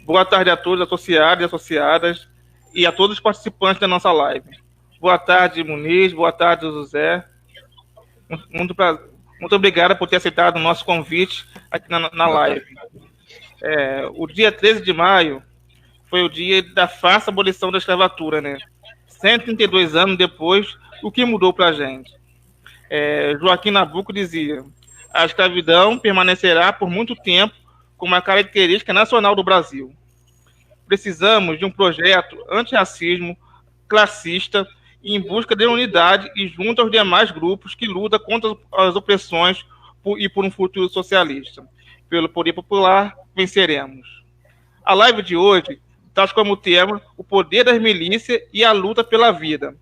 Boa tarde a todos, associados e associadas, e a todos os participantes da nossa live. Boa tarde, Muniz, boa tarde, José. Muito, muito obrigado por ter aceitado o nosso convite aqui na live. O dia 13 de maio foi o dia da farsa abolição da escravatura, né? 132 anos depois, o que mudou para a gente? Joaquim Nabuco dizia: a escravidão permanecerá por muito tempo como uma característica nacional do Brasil. Precisamos de um projeto antirracismo, classista e em busca de unidade e junto aos demais grupos que lutam contra as opressões e por um futuro socialista. Pelo poder popular, venceremos. A live de hoje traz como tema o poder das milícias e a luta pela vida.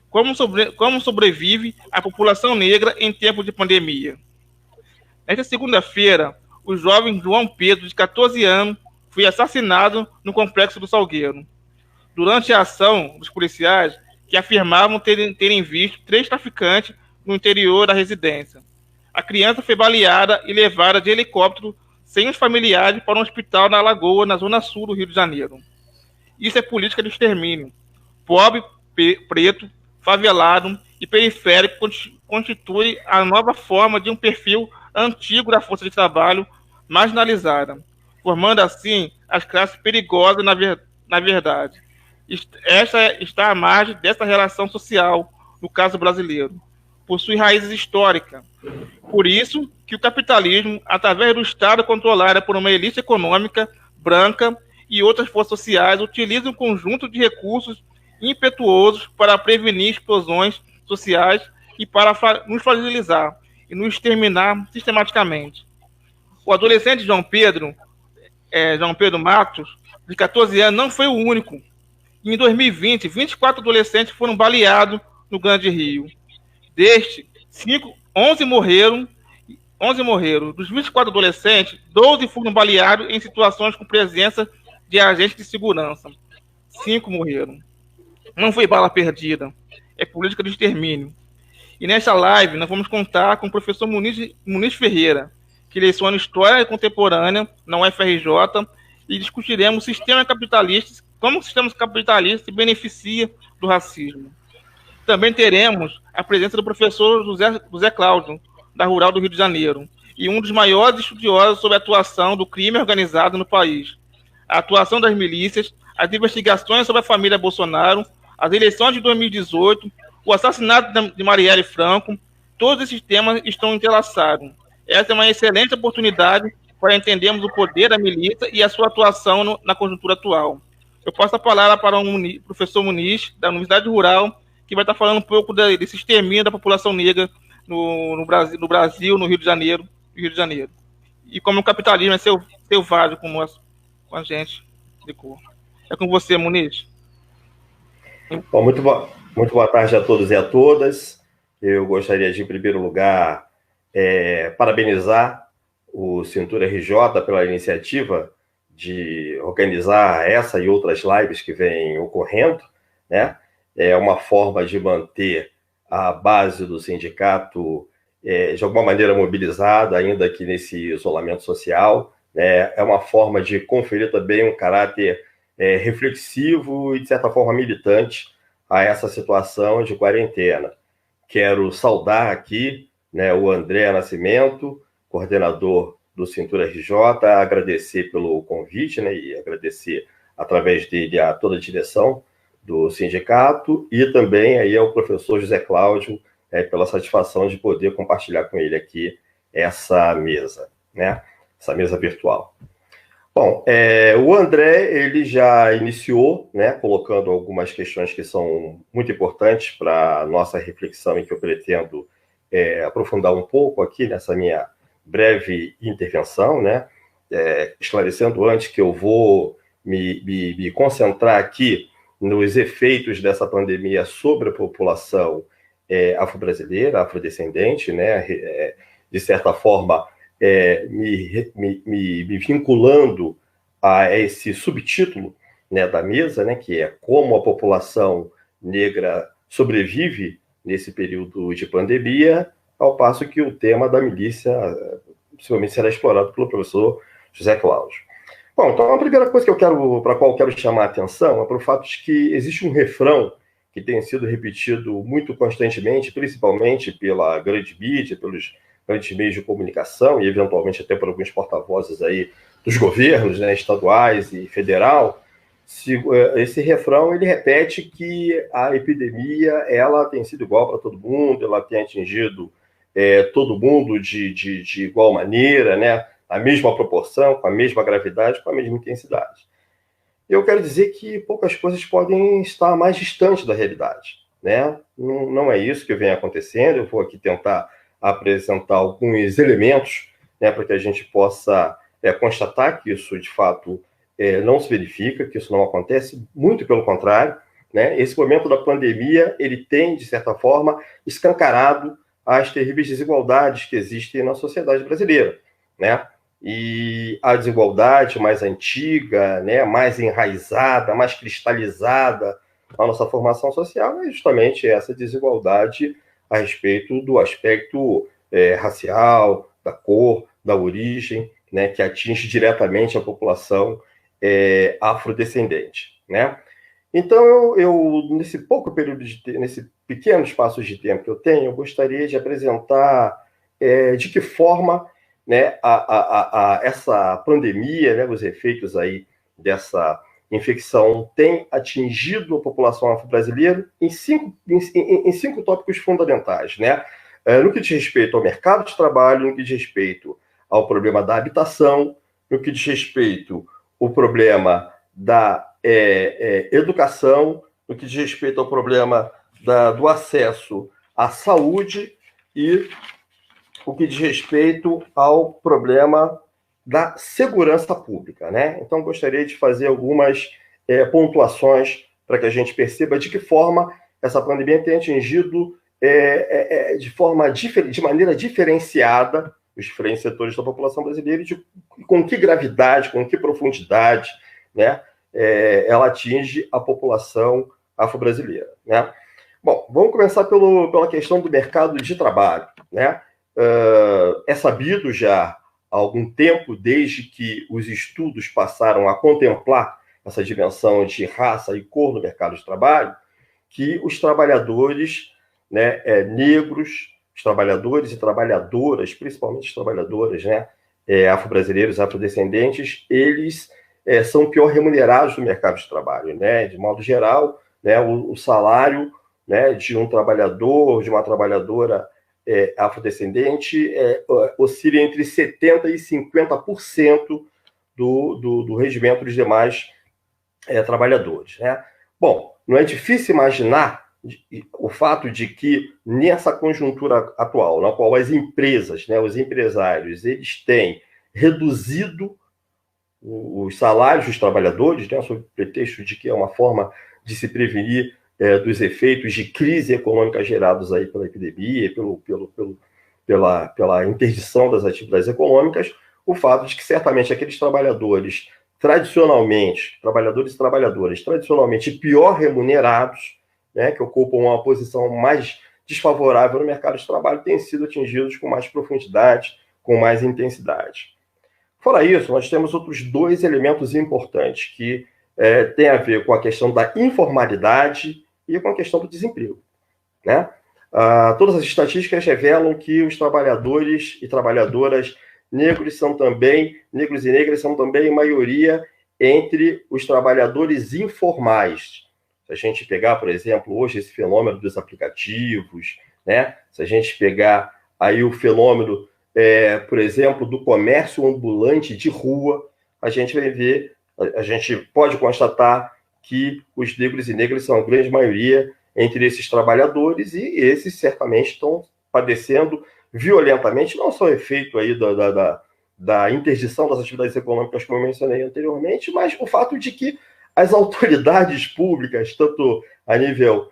Como sobrevive a população negra em tempo de pandemia? Nesta segunda-feira, o jovem João Pedro, de 14 anos, foi assassinado no Complexo do Salgueiro. Durante a ação dos policiais, que afirmavam terem visto 3 traficantes no interior da residência. A criança foi baleada e levada de helicóptero sem os familiares para um hospital na Lagoa, na zona sul do Rio de Janeiro. Isso é política de extermínio. Pobre, preto, favelado e periférico constitui a nova forma de um perfil antigo da força de trabalho marginalizada, formando assim as classes perigosas na verdade. Esta está à margem dessa relação social, no caso brasileiro. Possui raízes históricas. Por isso que o capitalismo, através do Estado controlado por uma elite econômica branca e outras forças sociais, utiliza um conjunto de recursos impetuosos para prevenir explosões sociais e para nos fragilizar e nos exterminar sistematicamente. O adolescente João Pedro Matos, de 14 anos, não foi o único. Em 2020, 24 adolescentes foram baleados no Grande Rio. Destes, 11 morreram. Dos 24 adolescentes, 12 foram baleados em situações com presença de agentes de segurança. 5 morreram. Não foi bala perdida. É política de extermínio. E nesta live, nós vamos contar com o professor Muniz Ferreira, que leciona História Contemporânea na UFRJ, e discutiremos o sistema capitalista, como o sistema capitalista se beneficia do racismo. Também teremos a presença do professor José Cláudio, da Rural do Rio de Janeiro, e um dos maiores estudiosos sobre a atuação do crime organizado no país, a atuação das milícias, as investigações sobre a família Bolsonaro, as eleições de 2018, o assassinato de Marielle Franco. Todos esses temas estão entrelaçados. Essa é uma excelente oportunidade para entendermos o poder da milícia e a sua atuação na conjuntura atual. Eu passo a palavra para o professor Muniz, da Universidade Rural, que vai estar falando um pouco desse extermínio da população negra no Brasil, no Rio de Janeiro. E como o capitalismo é selvagem com a gente de cor. É com você, Muniz. Bom, muito boa tarde a todos e a todas. Eu gostaria de, em primeiro lugar, parabenizar o Cintura RJ pela iniciativa de organizar essa e outras lives que vêm ocorrendo, né? É uma forma de manter a base do sindicato de alguma maneira mobilizada, ainda que nesse isolamento social, né? É uma forma de conferir também um caráter reflexivo e, de certa forma, militante a essa situação de quarentena. Quero saudar aqui, né, o André Nascimento, coordenador do Cintura RJ, agradecer pelo convite, né, e agradecer através dele a toda a direção do sindicato, e também aí ao professor José Cláudio, pela satisfação de poder compartilhar com ele aqui essa mesa, né, essa mesa virtual. Bom, o André, ele já iniciou, né, colocando algumas questões que são muito importantes para a nossa reflexão e que eu pretendo aprofundar um pouco aqui nessa minha breve intervenção, né, esclarecendo antes que eu vou me concentrar aqui nos efeitos dessa pandemia sobre a população afro-brasileira, afrodescendente, né, de certa forma, me vinculando a esse subtítulo, né, da mesa, né, que é como a população negra sobrevive nesse período de pandemia, ao passo que o tema da milícia possivelmente será explorado pelo professor José Cláudio. Bom, então a primeira coisa para a qual eu quero chamar a atenção é para o fato de que existe um refrão que tem sido repetido muito constantemente, principalmente pela grande mídia, pelos grandes meios de comunicação e eventualmente até por alguns porta-vozes aí dos governos, né, estaduais e federal. Esse refrão ele repete que a epidemia ela tem sido igual para todo mundo, ela tem atingido todo mundo de igual maneira, né? A mesma proporção, com a mesma gravidade, com a mesma intensidade. Eu quero dizer que poucas coisas podem estar mais distantes da realidade, né? Não é isso que vem acontecendo. Eu vou aqui tentar apresentar alguns elementos, né, para que a gente possa constatar que isso, de fato, não se verifica, que isso não acontece, muito pelo contrário, né? Esse momento da pandemia, ele tem, de certa forma, escancarado as terríveis desigualdades que existem na sociedade brasileira, né? E a desigualdade mais antiga, né, mais enraizada, mais cristalizada na nossa formação social é justamente essa desigualdade a respeito do aspecto racial, da cor, da origem, né, que atinge diretamente a população afrodescendente, né? Então, nesse pouco período nesse pequeno espaço de tempo que eu tenho, eu gostaria de apresentar de que forma, né, essa pandemia, né, os efeitos aí dessa infecção tem atingido a população afro-brasileira em cinco tópicos fundamentais, né? No que diz respeito ao mercado de trabalho, no que diz respeito ao problema da habitação, no que diz respeito ao problema da educação, no que diz respeito ao problema do acesso à saúde e o que diz respeito ao problema da segurança pública, né? Então, gostaria de fazer algumas pontuações para que a gente perceba de que forma essa pandemia tem atingido de maneira diferenciada os diferentes setores da população brasileira e com que gravidade, com que profundidade, né, ela atinge a população afro-brasileira, né? Bom, vamos começar pela questão do mercado de trabalho, né? É sabido já há algum tempo, desde que os estudos passaram a contemplar essa dimensão de raça e cor no mercado de trabalho, que os trabalhadores, né, negros, os trabalhadores e trabalhadoras, principalmente os trabalhadores, né, afro-brasileiros, afrodescendentes, eles são pior remunerados no mercado de trabalho, né? De modo geral, né, o salário, né, de um trabalhador, de uma trabalhadora afrodescendente oscila entre 70% e 50% do rendimento dos demais trabalhadores, né? Bom, não é difícil imaginar o fato de que nessa conjuntura atual, na qual as empresas, né, os empresários, eles têm reduzido os salários dos trabalhadores, né, sob o pretexto de que é uma forma de se prevenir dos efeitos de crise econômica gerados aí pela epidemia, pela interdição das atividades econômicas, o fato de que certamente aqueles trabalhadores trabalhadores e trabalhadoras tradicionalmente pior remunerados, né, que ocupam uma posição mais desfavorável no mercado de trabalho, têm sido atingidos com mais profundidade, com mais intensidade. Fora isso, nós temos outros dois elementos importantes que têm a ver com a questão da informalidade e com a questão do desemprego, né? Todas as estatísticas revelam que os trabalhadores e trabalhadoras negros e negras são também maioria entre os trabalhadores informais. Se a gente pegar, por exemplo, hoje esse fenômeno dos aplicativos, né? Se a gente pegar aí o fenômeno, por exemplo, do comércio ambulante de rua, a gente vai ver, a gente pode constatar que os negros e negras são a grande maioria entre esses trabalhadores e esses certamente estão padecendo violentamente, não só o efeito aí da interdição das atividades econômicas, como eu mencionei anteriormente, mas o fato de que as autoridades públicas, tanto a nível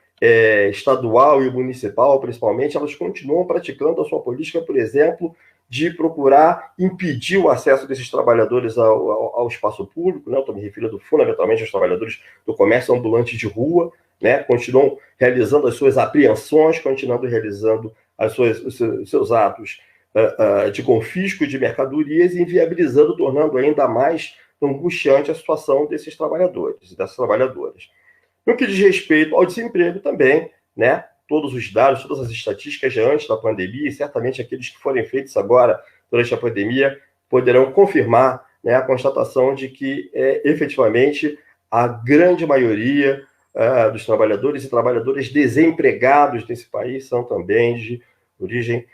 estadual e municipal, principalmente, elas continuam praticando a sua política, por exemplo, de procurar impedir o acesso desses trabalhadores ao espaço público, né? Eu estou me referindo fundamentalmente aos trabalhadores do comércio ambulante de rua, né? Continuam realizando as suas apreensões, continuando realizando os seus atos de confisco de mercadorias, inviabilizando, tornando ainda mais angustiante a situação desses trabalhadores e dessas trabalhadoras. No que diz respeito ao desemprego também, né, todos os dados, todas as estatísticas de antes da pandemia, e certamente aqueles que forem feitos agora durante a pandemia, poderão confirmar, né, a constatação de que, efetivamente, a grande maioria dos trabalhadores e trabalhadoras desempregados desse país são também de origem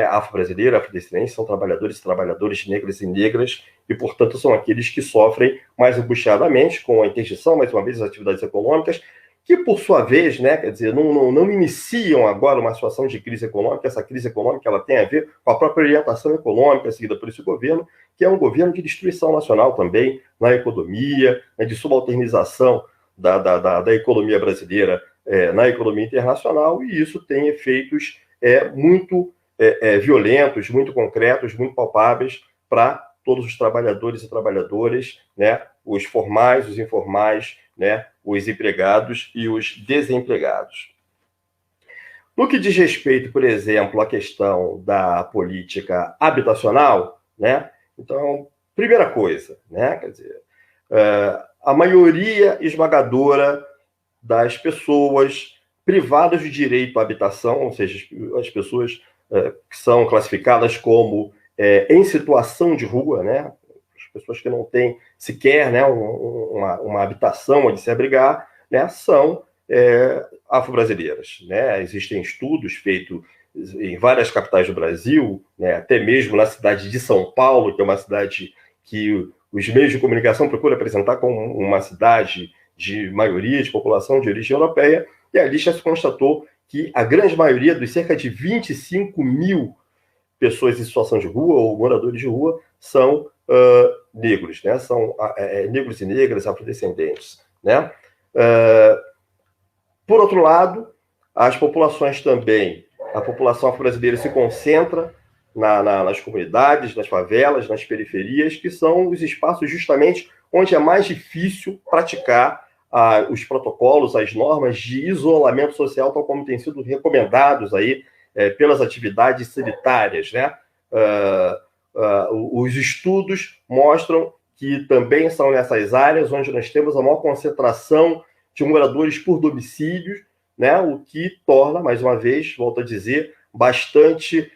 afro-brasileira, afrodescendente, são trabalhadores e trabalhadoras negros e negras, e, portanto, são aqueles que sofrem mais angustiadamente com a interdição, mais uma vez, das atividades econômicas, que, por sua vez, né, quer dizer, não iniciam agora uma situação de crise econômica. Essa crise econômica ela tem a ver com a própria orientação econômica seguida por esse governo, que é um governo de destruição nacional também na economia, né, de subalternização da economia brasileira na economia internacional, e isso tem efeitos muito violentos, muito concretos, muito palpáveis para todos os trabalhadores e trabalhadoras, né, os formais, os informais, né, os empregados e os desempregados. No que diz respeito, por exemplo, à questão da política habitacional, né, então, primeira coisa, né, quer dizer, a maioria esmagadora das pessoas privadas de direito à habitação, ou seja, as pessoas que são classificadas como em situação de rua, né, as pessoas que não têm sequer, né, uma habitação onde se abrigar, né, são afro-brasileiras, né? Existem estudos feitos em várias capitais do Brasil, né, até mesmo na cidade de São Paulo, que é uma cidade que os meios de comunicação procuram apresentar como uma cidade de maioria de população de origem europeia, e ali já se constatou que a grande maioria dos cerca de 25 mil pessoas em situação de rua ou moradores de rua são negros, né? São negros e negras, afrodescendentes, né? Por outro lado, as populações também, a população afro-brasileira se concentra nas comunidades, nas favelas, nas periferias, que são os espaços justamente onde é mais difícil praticar os protocolos, as normas de isolamento social, tal como têm sido recomendados aí pelas atividades sanitárias, né? Os estudos mostram que também são nessas áreas onde nós temos a maior concentração de moradores por domicílio, né? O que torna, mais uma vez, volto a dizer, bastante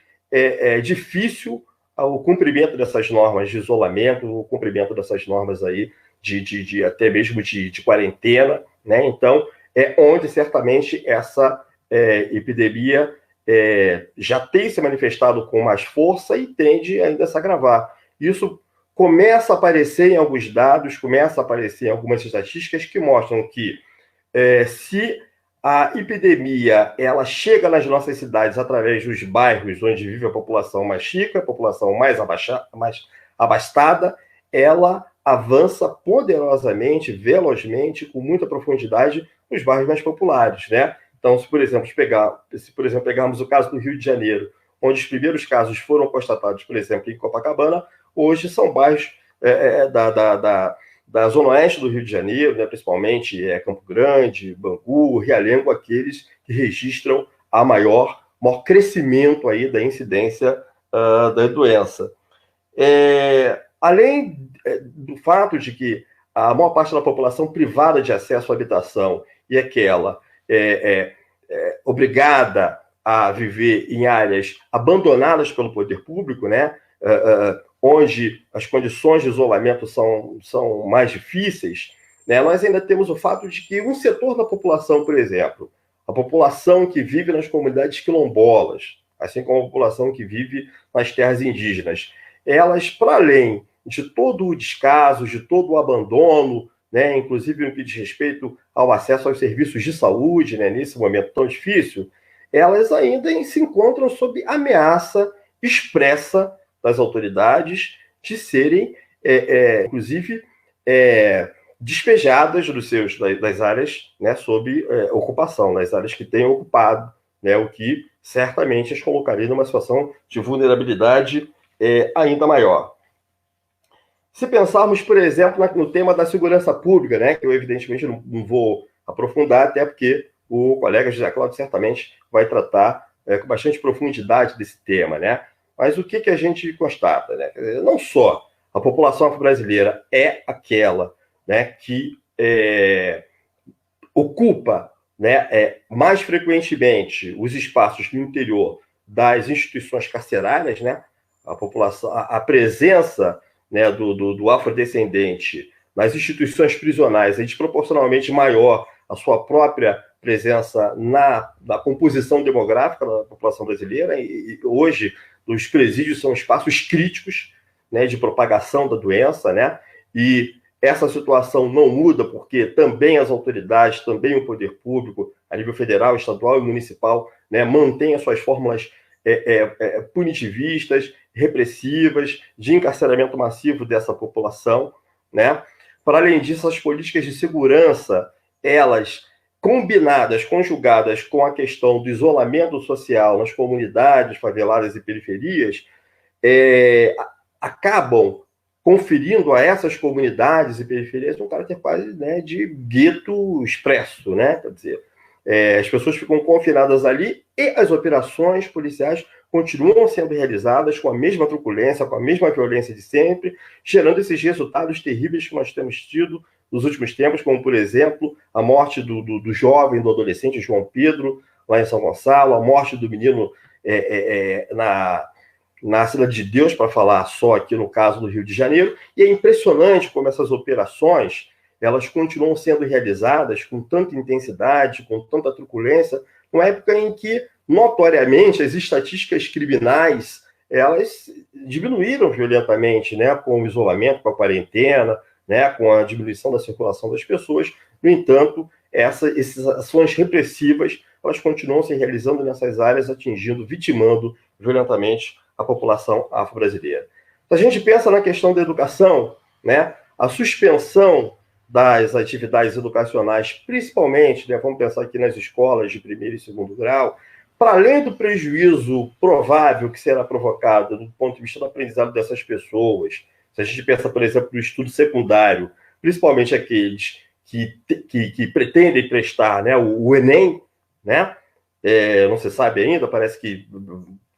difícil o cumprimento dessas normas de isolamento, o cumprimento dessas normas aí de até mesmo de quarentena, né? Então, onde certamente essa epidemia já tem se manifestado com mais força e tende ainda a se agravar. Isso começa a aparecer em alguns dados, começa a aparecer em algumas estatísticas que mostram que se a epidemia ela chega nas nossas cidades através dos bairros onde vive a população mais rica, a população mais abastada, ela avança poderosamente, velozmente, com muita profundidade nos bairros mais populares, né? Então, se por exemplo pegarmos o caso do Rio de Janeiro, onde os primeiros casos foram constatados, por exemplo, em Copacabana, hoje são bairros da zona oeste do Rio de Janeiro, né, principalmente Campo Grande, Bangu, Realengo, aqueles que registram a maior crescimento aí da incidência da doença. Além do fato de que a maior parte da população privada de acesso à habitação e aquela obrigada a viver em áreas abandonadas pelo poder público, né, onde as condições de isolamento são mais difíceis, né, nós ainda temos o fato de que um setor da população, por exemplo, a população que vive nas comunidades quilombolas, assim como a população que vive nas terras indígenas, elas, para além de todo o descaso, de todo o abandono, né, inclusive no que diz respeito ao acesso aos serviços de saúde, né, nesse momento tão difícil, elas ainda se encontram sob ameaça expressa das autoridades de serem, inclusive, despejadas das áreas, né, sob ocupação, das áreas que têm ocupado, né, o que certamente as colocaria numa situação de vulnerabilidade ainda maior. Se pensarmos, por exemplo, no tema da segurança pública, né, que eu evidentemente não vou aprofundar, até porque o colega José Cláudio certamente vai tratar com bastante profundidade desse tema, né? Mas o que a gente constata, né? Não só a população afro-brasileira é aquela, né, que ocupa, né, mais frequentemente os espaços no interior das instituições carcerárias, né, a presença, né, do afrodescendente nas instituições prisionais é desproporcionalmente maior a sua própria presença na composição demográfica da população brasileira, e hoje os presídios são espaços críticos, né, de propagação da doença, né, e essa situação não muda porque também as autoridades, também o poder público, a nível federal, estadual e municipal, né, mantém as suas fórmulas punitivistas, repressivas, de encarceramento massivo dessa população, né? Para além disso, as políticas de segurança, elas combinadas, conjugadas com a questão do isolamento social nas comunidades faveladas e periferias, acabam conferindo a essas comunidades e periferias um caráter quase, né, de gueto expresso, né? Quer dizer, as pessoas ficam confinadas ali e as operações policiais continuam sendo realizadas com a mesma truculência, com a mesma violência de sempre, gerando esses resultados terríveis que nós temos tido nos últimos tempos, como, por exemplo, a morte do jovem, do adolescente João Pedro, lá em São Gonçalo, a morte do menino na Cidade de Deus, para falar só aqui no caso do Rio de Janeiro, e é impressionante como essas operações elas continuam sendo realizadas com tanta intensidade, com tanta truculência, numa época em que, notoriamente, as estatísticas criminais elas diminuíram violentamente, né, com o isolamento, com a quarentena, né, com a diminuição da circulação das pessoas. No entanto, essas ações repressivas elas continuam se realizando nessas áreas, atingindo, vitimando violentamente a população afro-brasileira. Se a gente pensa na questão da educação, né, a suspensão das atividades educacionais, principalmente, né, vamos pensar aqui nas escolas de primeiro e segundo grau, para além do prejuízo provável que será provocado do ponto de vista do aprendizado dessas pessoas, se a gente pensa, por exemplo, no estudo secundário, principalmente aqueles que pretendem prestar, né, o Enem, né, não se sabe ainda, parece que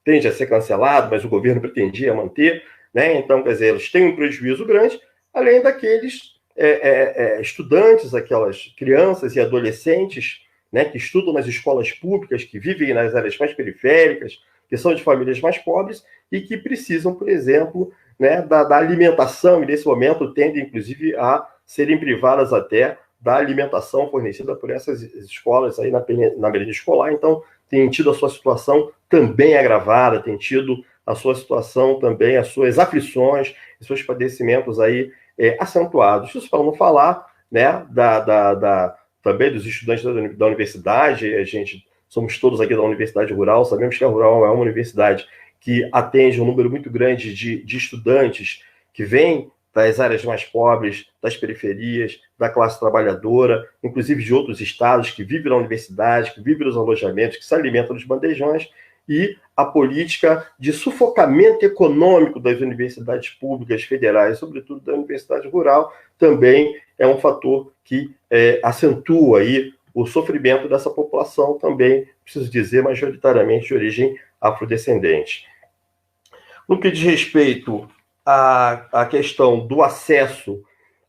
tende a ser cancelado, mas o governo pretendia manter, né, então, quer dizer, eles têm um prejuízo grande, além daqueles estudantes, aquelas crianças e adolescentes, né, que estudam nas escolas públicas, que vivem nas áreas mais periféricas, que são de famílias mais pobres e que precisam, por exemplo, né, da alimentação, e nesse momento tendem, inclusive, a serem privadas até da alimentação fornecida por essas escolas aí na merenda escolar. Então, tem tido a sua situação também agravada, tem tido a sua situação também, as suas aflições, os seus padecimentos aí acentuados. Isso para não falar, né, também dos estudantes da universidade. A gente somos todos aqui da Universidade Rural, sabemos que a Rural é uma universidade que atende um número muito grande de estudantes que vêm das áreas mais pobres, das periferias, da classe trabalhadora, inclusive de outros estados, que vivem na universidade, que vivem nos alojamentos, que se alimentam dos bandejões, e a política de sufocamento econômico das universidades públicas federais, sobretudo da Universidade Rural, também é um fator que acentua aí o sofrimento dessa população, também, preciso dizer, majoritariamente de origem afrodescendente. No que diz respeito à questão do acesso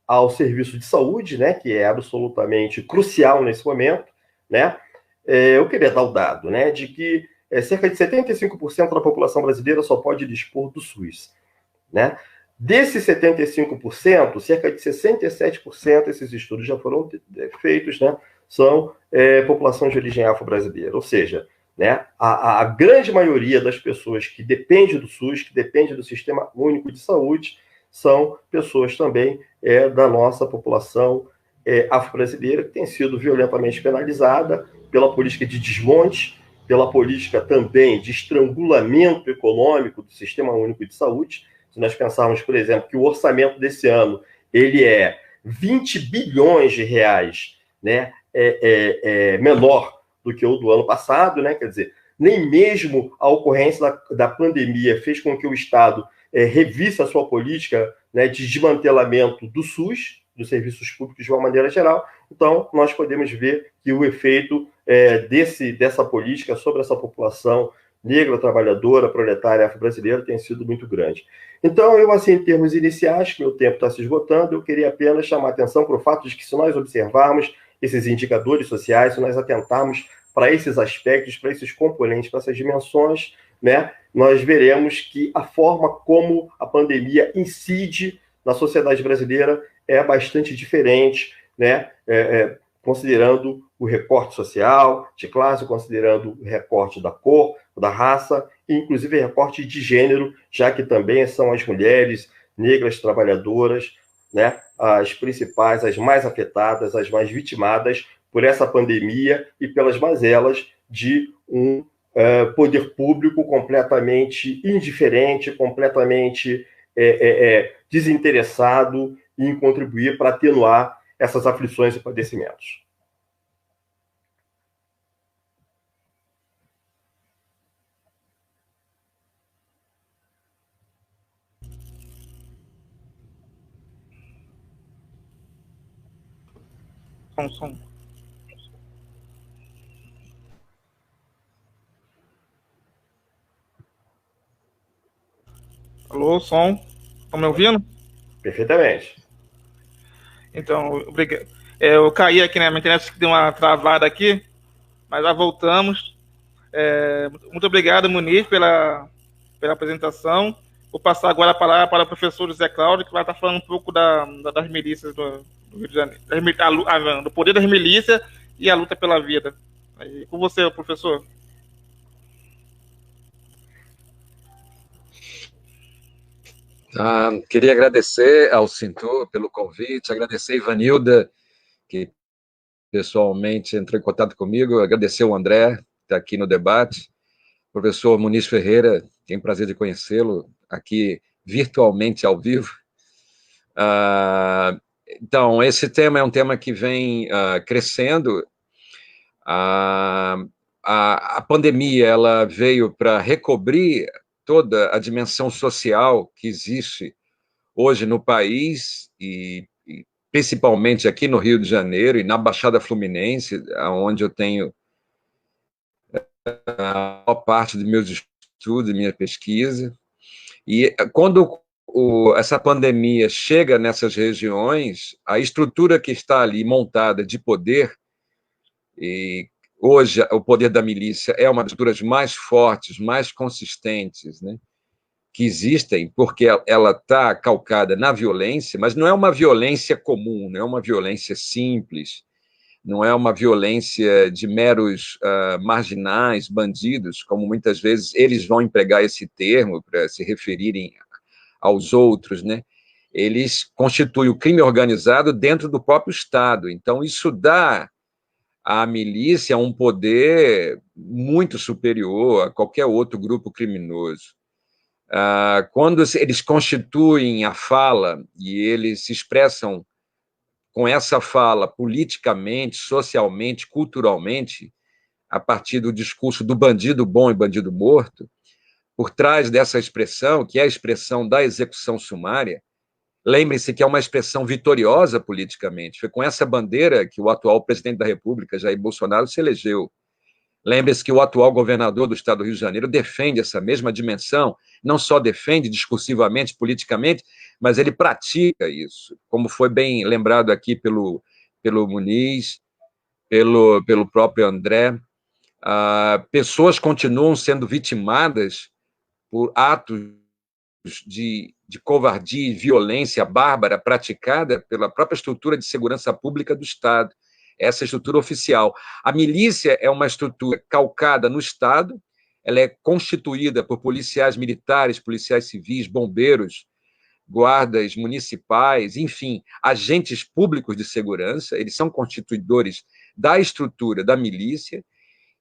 ao serviço de saúde, né, que é absolutamente crucial nesse momento, né, eu queria dar o dado, né, de que cerca de 75% da população brasileira só pode dispor do SUS, né? Desses 75%, cerca de 67%, esses estudos já foram feitos, né, são população de origem afro-brasileira, ou seja, né, a grande maioria das pessoas que depende do SUS, que depende do Sistema Único de Saúde, são pessoas também da nossa população afro-brasileira, que tem sido violentamente penalizada pela política de desmonte, pela política também de estrangulamento econômico do Sistema Único de Saúde. Se nós pensarmos, por exemplo, que o orçamento desse ano ele é 20 bilhões de reais, né, menor do que o do ano passado, né? Quer dizer, nem mesmo a ocorrência da pandemia fez com que o Estado revisse a sua política, né, de desmantelamento do SUS, dos serviços públicos de uma maneira geral. Então, nós podemos ver que o efeito dessa política sobre essa população negra, trabalhadora, proletária, afro-brasileira tem sido muito grande. Então, eu, assim, em termos iniciais, que meu tempo está se esgotando, eu queria apenas chamar a atenção para o fato de que, se nós observarmos esses indicadores sociais, se nós atentarmos para esses aspectos, para esses componentes, para essas dimensões, né, nós veremos que a forma como a pandemia incide na sociedade brasileira é bastante diferente, né, considerando o recorte social, de classe, considerando o recorte da cor, da raça, e inclusive recorte de gênero, já que também são as mulheres negras trabalhadoras, né, as principais, as mais afetadas, as mais vitimadas por essa pandemia e pelas mazelas de um poder público completamente indiferente, completamente desinteressado em contribuir para atenuar essas aflições e padecimentos. Som. Alô, som. Estão me ouvindo? Perfeitamente. Então, obrigado. Eu caí aqui, né? Minha internet deu uma travada aqui, mas já voltamos. Muito obrigado, Muniz, pela apresentação. Vou passar agora a palavra para o professor José Cláudio, que vai estar falando um pouco das milícias do Rio de Janeiro, do poder das milícias e a luta pela vida. Aí, com você, professor. Queria agradecer ao Cintur pelo convite, agradecer a Ivanilda, que pessoalmente entrou em contato comigo, agradecer o André, que está aqui no debate, o professor Muniz Ferreira, tenho o prazer de conhecê-lo aqui virtualmente ao vivo. Então, esse tema é um tema que vem crescendo. A pandemia ela veio para recobrir toda a dimensão social que existe hoje no país e principalmente aqui no Rio de Janeiro e na Baixada Fluminense, onde eu tenho a maior parte dos meus estudos e minha pesquisa. E quando essa pandemia chega nessas regiões, a estrutura que está ali montada de poder, e hoje o poder da milícia é uma das estruturas mais fortes, mais consistentes, né, que existem, porque ela está calcada na violência, mas não é uma violência comum, não é uma violência simples, não é uma violência de meros marginais, bandidos, como muitas vezes eles vão empregar esse termo para se referirem aos outros, né? Eles constituem o crime organizado dentro do próprio Estado. Então, isso dá à milícia um poder muito superior a qualquer outro grupo criminoso. Quando eles constituem a fala e eles se expressam com essa fala politicamente, socialmente, culturalmente, a partir do discurso do bandido bom e bandido morto, por trás dessa expressão, que é a expressão da execução sumária, lembre-se que é uma expressão vitoriosa politicamente. Foi com essa bandeira que o atual presidente da República, Jair Bolsonaro, se elegeu. Lembre-se que o atual governador do estado do Rio de Janeiro defende essa mesma dimensão, não só defende discursivamente, politicamente, mas ele pratica isso, como foi bem lembrado aqui pelo Muniz, pelo próprio André. Pessoas continuam sendo vitimadas por atos de covardia e violência bárbara praticada pela própria estrutura de segurança pública do Estado, essa estrutura oficial. A milícia é uma estrutura calcada no Estado, ela é constituída por policiais militares, policiais civis, bombeiros, guardas municipais, enfim, agentes públicos de segurança, eles são constituidores da estrutura da milícia,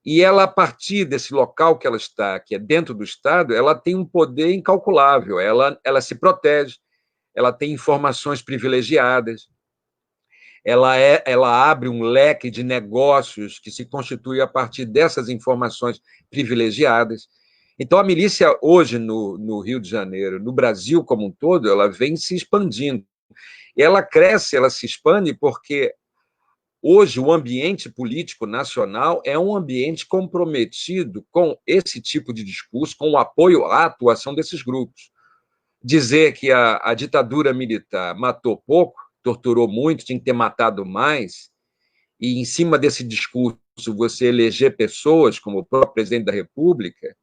e ela, a partir desse local que ela está, que é dentro do Estado, ela tem um poder incalculável, ela se protege, ela tem informações privilegiadas, ela abre um leque de negócios que se constitui a partir dessas informações privilegiadas. Então, a milícia hoje no Rio de Janeiro, no Brasil como um todo, ela vem se expandindo. Ela cresce, ela se expande porque Hoje, o ambiente político nacional é um ambiente comprometido com esse tipo de discurso, com o apoio à atuação desses grupos. Dizer que a ditadura militar matou pouco, torturou muito, tinha que ter matado mais, e em cima desse discurso você eleger pessoas como o próprio presidente da República,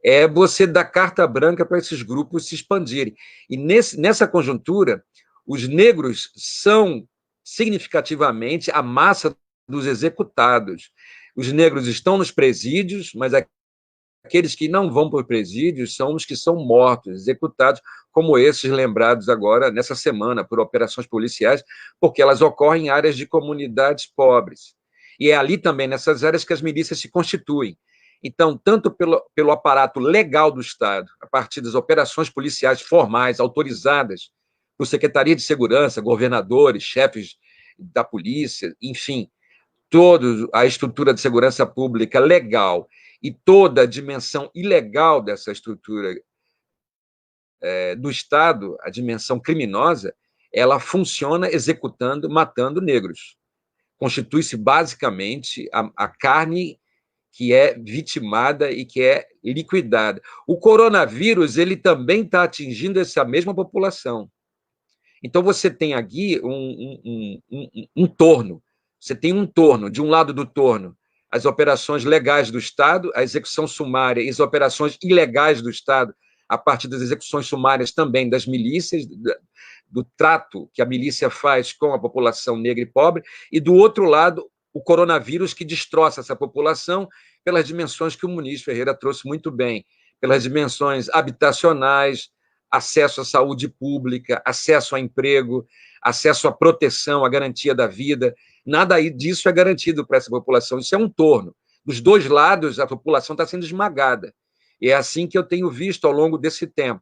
é você dar carta branca para esses grupos se expandirem. E nessa conjuntura, os negros são significativamente a massa dos executados. Os negros estão nos presídios, mas aqueles que não vão para os presídios são os que são mortos, executados, como esses lembrados agora, nessa semana, por operações policiais, porque elas ocorrem em áreas de comunidades pobres. E é ali também, nessas áreas, que as milícias se constituem. Então, tanto pelo aparato legal do Estado, a partir das operações policiais formais, autorizadas por Secretaria de Segurança, governadores, chefes da polícia, enfim, toda a estrutura de segurança pública legal e toda a dimensão ilegal dessa estrutura do Estado, a dimensão criminosa, ela funciona executando, matando negros. Constitui-se basicamente a carne que é vitimada e que é liquidada. O coronavírus, ele também está atingindo essa mesma população. Então, você tem aqui um torno. Você tem um torno, de um lado do torno, as operações legais do Estado, a execução sumária e as operações ilegais do Estado, a partir das execuções sumárias também das milícias, do trato que a milícia faz com a população negra e pobre, e, do outro lado, o coronavírus que destroça essa população pelas dimensões que o ministro Ferreira trouxe muito bem, pelas dimensões habitacionais, acesso à saúde pública, acesso a emprego, acesso à proteção, à garantia da vida. Nada disso é garantido para essa população. Isso é um torno. Dos dois lados, a população está sendo esmagada. E é assim que eu tenho visto ao longo desse tempo.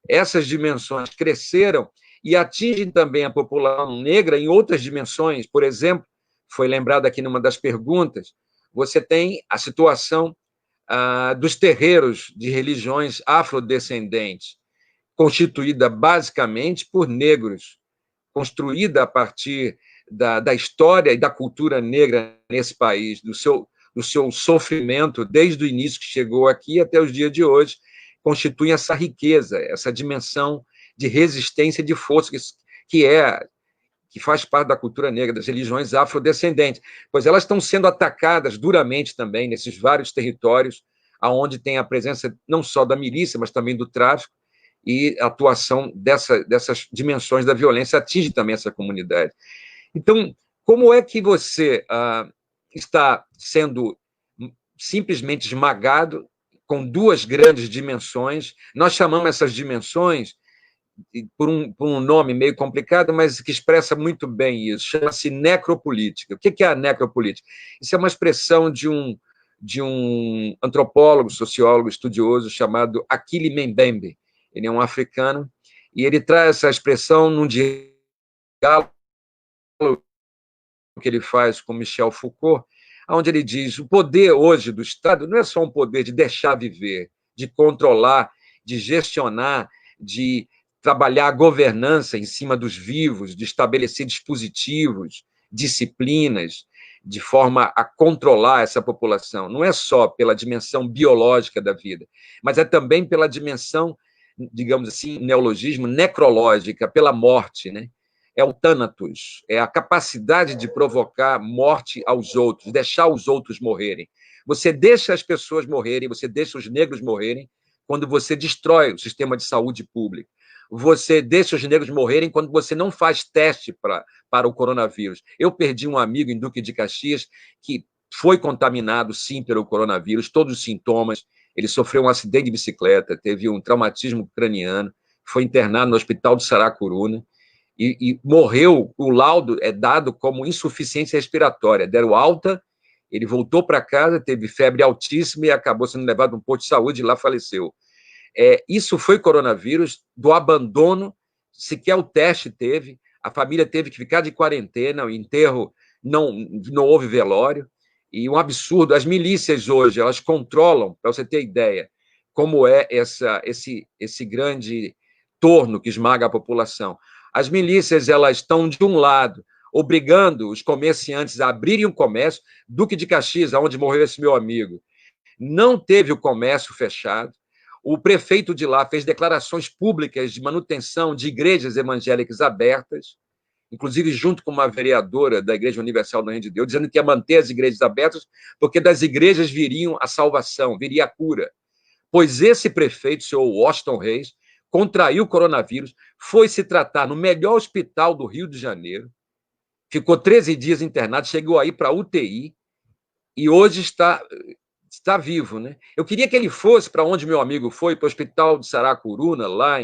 Essas dimensões cresceram e atingem também a população negra em outras dimensões. Por exemplo, foi lembrado aqui numa das perguntas, você tem a situação dos terreiros de religiões afrodescendentes, constituída basicamente por negros, construída a partir da história e da cultura negra nesse país, do seu sofrimento desde o início que chegou aqui até os dias de hoje, constitui essa riqueza, essa dimensão de resistência e de força que faz parte da cultura negra, das religiões afrodescendentes, pois elas estão sendo atacadas duramente também nesses vários territórios, onde tem a presença não só da milícia, mas também do tráfico, e a atuação dessas dimensões da violência atinge também essa comunidade. Então, como é que você está sendo simplesmente esmagado com duas grandes dimensões? Nós chamamos essas dimensões por um nome meio complicado, mas que expressa muito bem isso, chama-se necropolítica. O que é a necropolítica? Isso é uma expressão de um antropólogo, sociólogo, estudioso chamado Achille Mbembe. Ele é um africano, e ele traz essa expressão num diálogo que ele faz com Michel Foucault, onde ele diz: o poder hoje do Estado não é só um poder de deixar viver, de controlar, de gestionar, de trabalhar a governança em cima dos vivos, de estabelecer dispositivos, disciplinas, de forma a controlar essa população. Não é só pela dimensão biológica da vida, mas é também pela dimensão, digamos assim, neologismo, necrológica, pela morte, né? É o thanatos, é a capacidade de provocar morte aos outros, deixar os outros morrerem. Você deixa as pessoas morrerem, você deixa os negros morrerem quando você destrói o sistema de saúde pública. Você deixa os negros morrerem quando você não faz teste para o coronavírus. Eu perdi um amigo em Duque de Caxias que foi contaminado, sim, pelo coronavírus, todos os sintomas. Ele sofreu um acidente de bicicleta, teve um traumatismo craniano, foi internado no hospital de Saracuruna e morreu. O laudo é dado como insuficiência respiratória. Deram alta, ele voltou para casa, teve febre altíssima e acabou sendo levado a um posto de saúde e lá faleceu. Isso foi coronavírus, do abandono, sequer o teste teve, a família teve que ficar de quarentena, o enterro não houve velório, e um absurdo. As milícias hoje, elas controlam, para você ter ideia, como é esse grande torno que esmaga a população. As milícias, elas estão de um lado, obrigando os comerciantes a abrirem um comércio. Duque de Caxias, onde morreu esse meu amigo, não teve o comércio fechado. O prefeito de lá fez declarações públicas de manutenção de igrejas evangélicas abertas, inclusive junto com uma vereadora da Igreja Universal do Reino de Deus, dizendo que ia manter as igrejas abertas, porque das igrejas viriam a salvação, viria a cura. Pois esse prefeito, o senhor Washington Reis, contraiu o coronavírus, foi se tratar no melhor hospital do Rio de Janeiro, ficou 13 dias internado, chegou aí para a UTI, e hoje está vivo, né? Eu queria que ele fosse para onde meu amigo foi, para o Hospital de Saracuruna, lá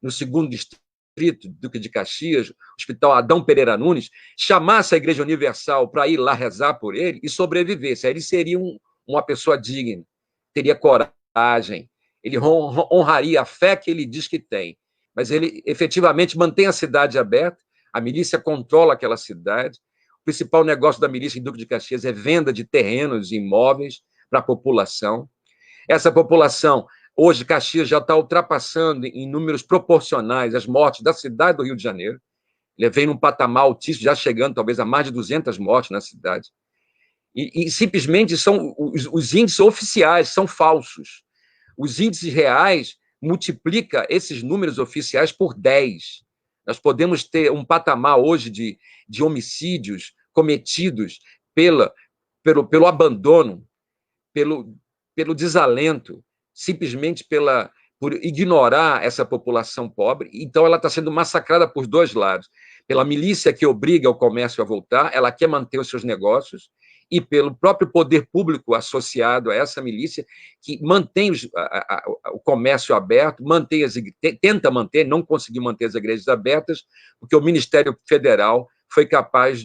no 2º Distrito, Duque de Caxias, Hospital Adão Pereira Nunes, chamasse a Igreja Universal para ir lá rezar por ele e sobrevivesse. Aí ele seria uma pessoa digna, teria coragem, ele honraria a fé que ele diz que tem, mas ele efetivamente mantém a cidade aberta, a milícia controla aquela cidade. O principal negócio da milícia em Duque de Caxias é venda de terrenos e imóveis para a população. Essa população, hoje, Caxias já está ultrapassando em números proporcionais as mortes da cidade do Rio de Janeiro. Ele vem num patamar altíssimo, já chegando talvez a mais de 200 mortes na cidade. E simplesmente são os índices oficiais são falsos. Os índices reais multiplica esses números oficiais por 10. Nós podemos ter um patamar hoje de homicídios cometidos pelo abandono, pelo desalento, simplesmente por ignorar essa população pobre. Então, ela está sendo massacrada por dois lados. Pela milícia que obriga o comércio a voltar, ela quer manter os seus negócios, e pelo próprio poder público associado a essa milícia, que mantém o comércio aberto, tenta manter, não conseguiu manter as igrejas abertas, porque o Ministério Federal foi capaz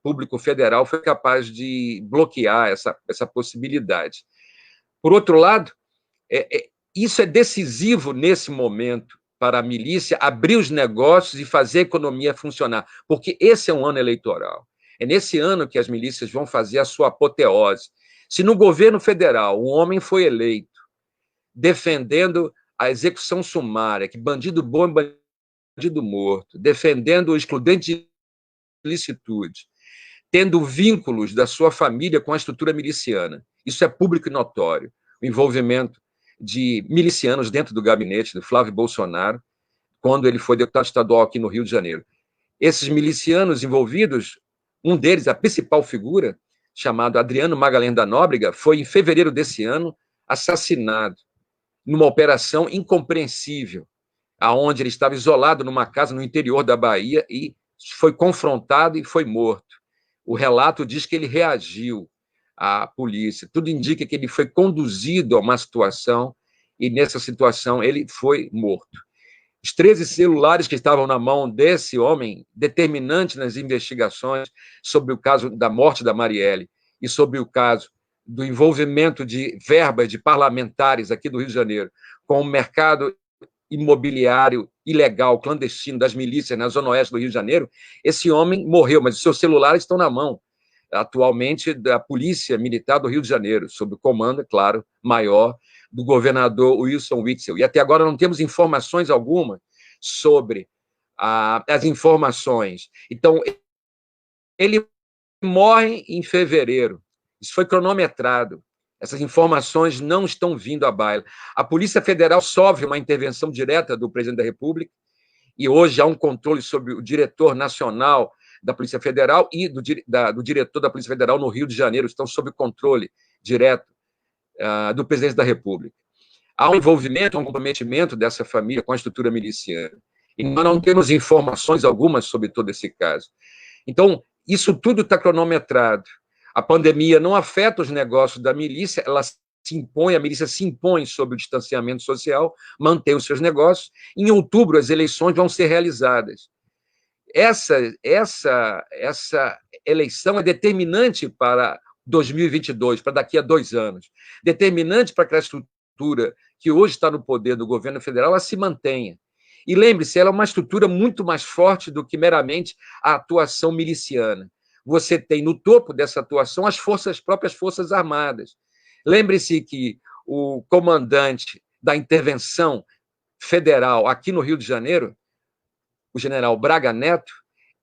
público federal foi capaz de bloquear essa possibilidade. Por outro lado, isso é decisivo nesse momento para a milícia abrir os negócios e fazer a economia funcionar, porque esse é um ano eleitoral. É nesse ano que as milícias vão fazer a sua apoteose. Se no governo federal um homem foi eleito defendendo a execução sumária, que bandido bom é bandido morto, defendendo o excludente de ilicitude, tendo vínculos da sua família com a estrutura miliciana, isso é público e notório. O envolvimento de milicianos dentro do gabinete do Flávio Bolsonaro, quando ele foi deputado estadual aqui no Rio de Janeiro. Esses milicianos envolvidos, um deles, a principal figura, chamado Adriano Magalhães da Nóbrega, foi em fevereiro desse ano assassinado numa operação incompreensível, aonde ele estava isolado numa casa no interior da Bahia e foi confrontado e foi morto. O relato diz que ele reagiu à polícia. Tudo indica que ele foi conduzido a uma situação e, nessa situação, ele foi morto. Os 13 celulares que estavam na mão desse homem, determinante nas investigações sobre o caso da morte da Marielle e sobre o caso do envolvimento de verbas de parlamentares aqui do Rio de Janeiro com o mercado imobiliário ilegal, clandestino das milícias na zona oeste do Rio de Janeiro, esse homem morreu, mas os seus celulares estão na mão, atualmente, da Polícia Militar do Rio de Janeiro, sob o comando, claro, maior, do governador Wilson Witzel. E até agora não temos informações alguma sobre as informações. Então, ele morre em fevereiro. Isso foi cronometrado. Essas informações não estão vindo à baila. A Polícia Federal sofre uma intervenção direta do presidente da República, e hoje há um controle sobre o diretor nacional da Polícia Federal e do diretor da Polícia Federal no Rio de Janeiro, estão sob controle direto do presidente da República. Há um envolvimento, um comprometimento dessa família com a estrutura miliciana. E nós não temos informações algumas sobre todo esse caso. Então, isso tudo está cronometrado. A pandemia não afeta os negócios da milícia, a milícia se impõe sobre o distanciamento social, mantém os seus negócios. Em outubro, as eleições vão ser realizadas. Essa eleição é determinante para 2022, para daqui a 2 anos. Determinante para que a estrutura que hoje está no poder do governo federal ela se mantenha. E lembre-se, ela é uma estrutura muito mais forte do que meramente a atuação miliciana. Você tem no topo dessa atuação as próprias Forças Armadas. Lembre-se que o comandante da intervenção federal aqui no Rio de Janeiro, o general Braga Neto,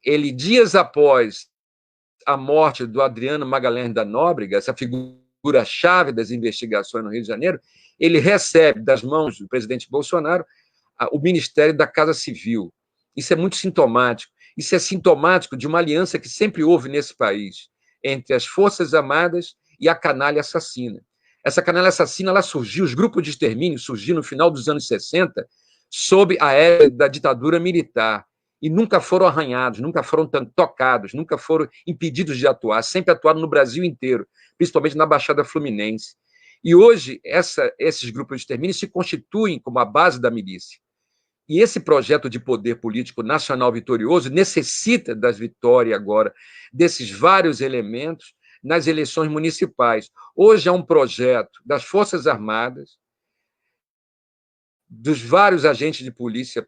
ele, dias após a morte do Adriano Magalhães da Nóbrega, essa figura-chave das investigações no Rio de Janeiro, ele recebe das mãos do presidente Bolsonaro o Ministério da Casa Civil. Isso é muito sintomático. Isso é sintomático de uma aliança que sempre houve nesse país entre as Forças Armadas e a canalha assassina. Essa canalha assassina, ela surgiu, os grupos de extermínio surgiram no final dos anos 60, sob a era da ditadura militar, e nunca foram arranhados, nunca foram tocados, nunca foram impedidos de atuar, sempre atuaram no Brasil inteiro, principalmente na Baixada Fluminense. E hoje, esses grupos de extermínio se constituem como a base da milícia. E esse projeto de poder político nacional vitorioso necessita das vitórias agora, desses vários elementos, nas eleições municipais. Hoje é um projeto das Forças Armadas, dos vários agentes de polícia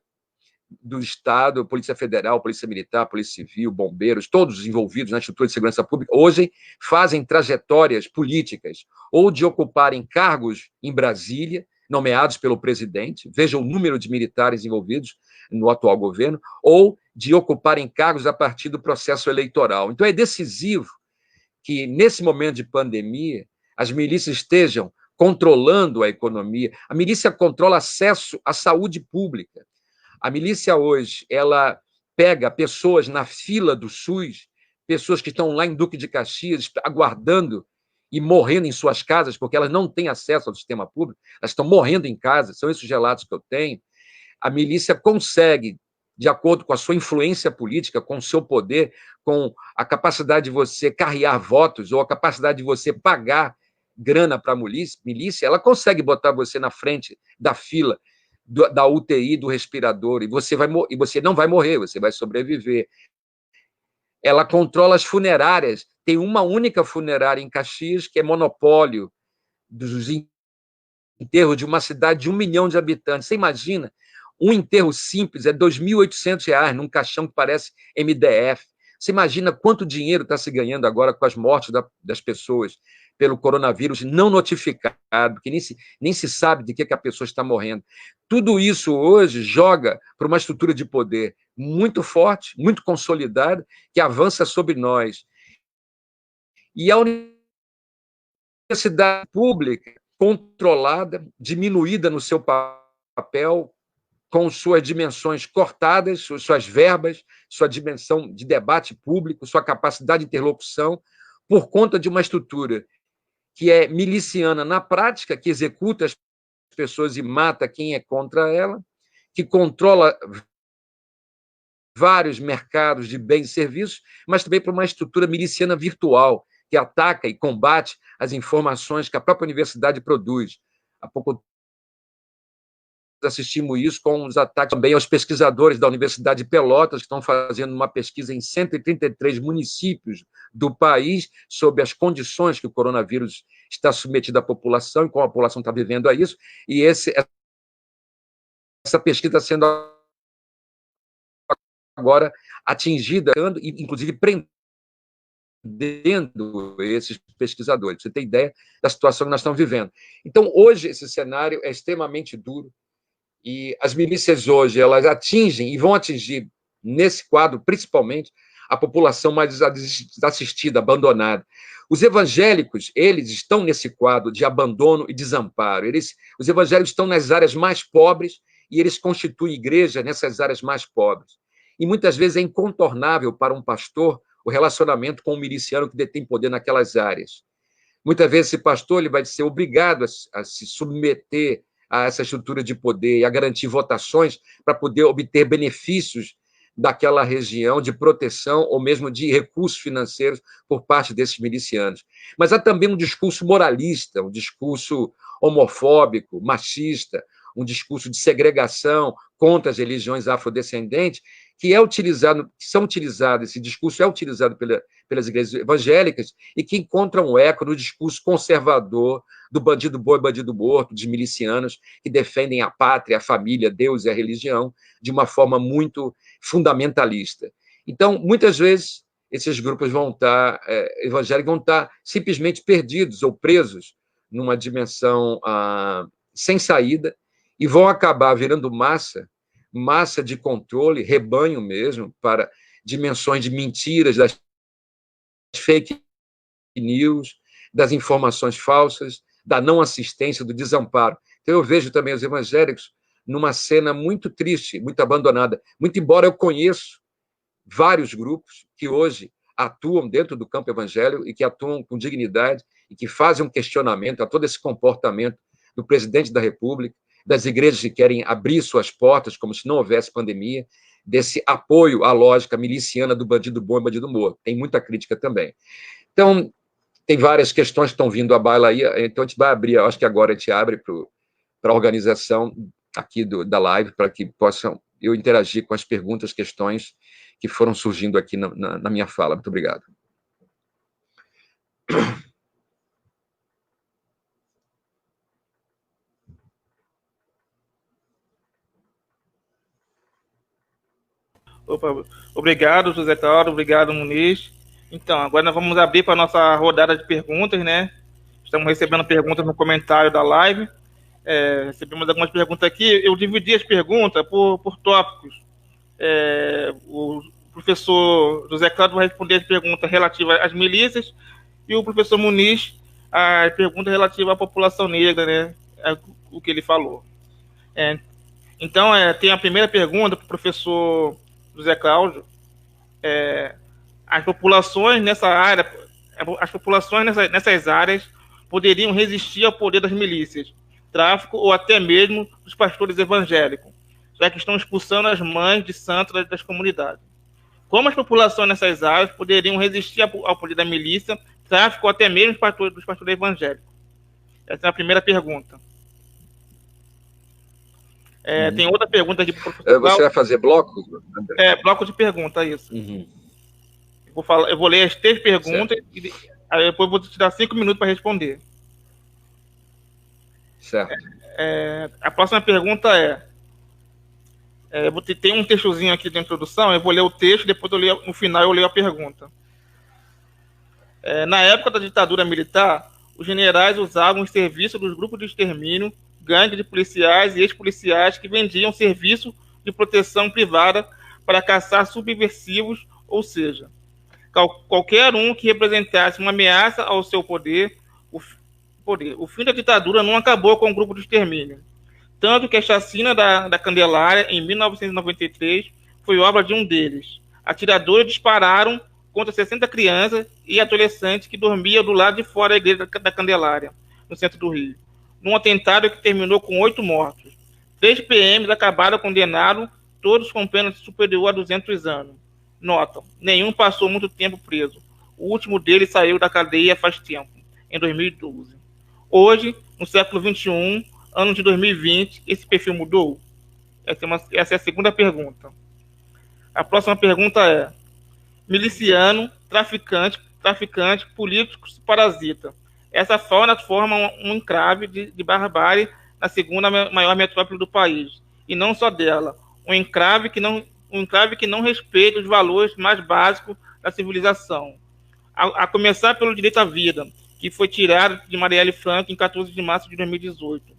do Estado, Polícia Federal, Polícia Militar, Polícia Civil, bombeiros, todos envolvidos na estrutura de segurança pública, hoje fazem trajetórias políticas, ou de ocuparem cargos em Brasília, nomeados pelo presidente, veja o número de militares envolvidos no atual governo, ou de ocuparem cargos a partir do processo eleitoral. Então, é decisivo que, nesse momento de pandemia, as milícias estejam controlando a economia. A milícia controla acesso à saúde pública. A milícia hoje, ela pega pessoas na fila do SUS, pessoas que estão lá em Duque de Caxias, aguardando e morrendo em suas casas, porque elas não têm acesso ao sistema público, elas estão morrendo em casa, são esses relatos que eu tenho. A milícia consegue, de acordo com a sua influência política, com o seu poder, com a capacidade de você carrear votos, ou a capacidade de você pagar grana para a milícia, ela consegue botar você na frente da fila da UTI, do respirador, e você não vai morrer, você vai sobreviver. Ela controla as funerárias. Tem uma única funerária em Caxias, que é monopólio dos enterros de uma cidade de 1 milhão de habitantes. Você imagina? Um enterro simples é R$ 2.800 num caixão que parece MDF. Você imagina quanto dinheiro está se ganhando agora com as mortes das pessoas pelo coronavírus não notificado, que nem se sabe de que a pessoa está morrendo. Tudo isso hoje joga para uma estrutura de poder muito forte, muito consolidada, que avança sobre nós. E a universidade pública controlada, diminuída no seu papel, com suas dimensões cortadas, suas verbas, sua dimensão de debate público, sua capacidade de interlocução, por conta de uma estrutura que é miliciana na prática, que executa as pessoas e mata quem é contra ela, que controla vários mercados de bens e serviços, mas também por uma estrutura miliciana virtual, que ataca e combate as informações que a própria universidade produz. Há pouco assistimos isso com os ataques também aos pesquisadores da Universidade de Pelotas, que estão fazendo uma pesquisa em 133 municípios do país sobre as condições que o coronavírus está submetido à população e como a população está vivendo a isso, e essa pesquisa está sendo agora atingida, inclusive prendendo esses pesquisadores. Pra você ter ideia da situação que nós estamos vivendo. Então, hoje, esse cenário é extremamente duro, e as milícias hoje, elas atingem e vão atingir, nesse quadro, principalmente, a população mais desassistida, abandonada. Os evangélicos, eles estão nesse quadro de abandono e desamparo. Os evangélicos estão nas áreas mais pobres e eles constituem igreja nessas áreas mais pobres. E muitas vezes é incontornável para um pastor o relacionamento com um miliciano que detém poder naquelas áreas. Muitas vezes esse pastor ele vai ser obrigado a se submeter a essa estrutura de poder e a garantir votações para poder obter benefícios daquela região de proteção ou mesmo de recursos financeiros por parte desses milicianos. Mas há também um discurso moralista, um discurso homofóbico, machista, um discurso de segregação contra as religiões afrodescendentes, que são utilizados, esse discurso é utilizado pelas igrejas evangélicas e que encontram um eco no discurso conservador do bandido boi, bandido morto, dos milicianos que defendem a pátria, a família, Deus e a religião de uma forma muito fundamentalista. Então, muitas vezes, esses grupos evangélicos vão estar simplesmente perdidos ou presos numa dimensão sem saída e vão acabar virando massa de controle, rebanho mesmo, dimensões de mentiras, das fake news, das informações falsas, da não assistência, do desamparo. Então, eu vejo também os evangélicos numa cena muito triste, muito abandonada, muito embora eu conheço vários grupos que hoje atuam dentro do campo evangélico e que atuam com dignidade e que fazem um questionamento a todo esse comportamento do presidente da República, das igrejas que querem abrir suas portas como se não houvesse pandemia, desse apoio à lógica miliciana do bandido bom e bandido morto. Tem muita crítica também. Então, tem várias questões que estão vindo à baila aí, então a gente vai abrir, acho que agora a gente abre para a organização aqui da live, para que possam eu interagir com as perguntas, questões que foram surgindo aqui na minha fala. Muito obrigado. Opa, obrigado, José Claudio, obrigado, Muniz. Então, agora nós vamos abrir para a nossa rodada de perguntas, né? Estamos recebendo perguntas no comentário da live. Recebemos algumas perguntas aqui. Eu dividi as perguntas por tópicos. O professor José Claudio vai responder as perguntas relativas às milícias e o professor Muniz a pergunta relativa à população negra, né? O que ele falou. Então, tem a primeira pergunta para o professor José Cláudio. As populações nessa área, nessas áreas poderiam resistir ao poder das milícias, tráfico ou até mesmo dos pastores evangélicos, já que estão expulsando as mães de santos das comunidades. Como as populações nessas áreas poderiam resistir ao poder da milícia, tráfico ou até mesmo dos pastores evangélicos? Essa é a primeira pergunta. Tem outra pergunta aqui para o professor. Você vai fazer bloco? Bloco de pergunta, isso. Uhum. Eu vou ler as 3 perguntas e aí depois eu vou te dar 5 minutos para responder. Certo. A próxima pergunta tem um textozinho aqui de introdução, eu vou ler o texto, depois no final eu leio a pergunta. Na época da ditadura militar, os generais usavam os serviços dos grupos de extermínio, gangue de policiais e ex-policiais que vendiam serviço de proteção privada para caçar subversivos, ou seja, qualquer um que representasse uma ameaça ao seu poder. O fim da ditadura não acabou com o grupo de extermínio. Tanto que a chacina da Candelária, em 1993, foi obra de um deles. Atiradores dispararam contra 60 crianças e adolescentes que dormiam do lado de fora da igreja da Candelária, no centro do Rio, num atentado que terminou com 8 mortos. 3 PMs acabaram condenados, todos com pena superior a 200 anos. Nota, nenhum passou muito tempo preso. O último deles saiu da cadeia faz tempo, em 2012. Hoje, no século XXI, ano de 2020, esse perfil mudou? Essa é a segunda pergunta. A próxima pergunta é: miliciano, traficante, político, parasita. Essa fauna forma um encrave de barbárie na segunda maior metrópole do país. E não só dela. Um encrave que não respeita os valores mais básicos da civilização. A começar pelo direito à vida, que foi tirado de Marielle Franco em 14 de março de 2018.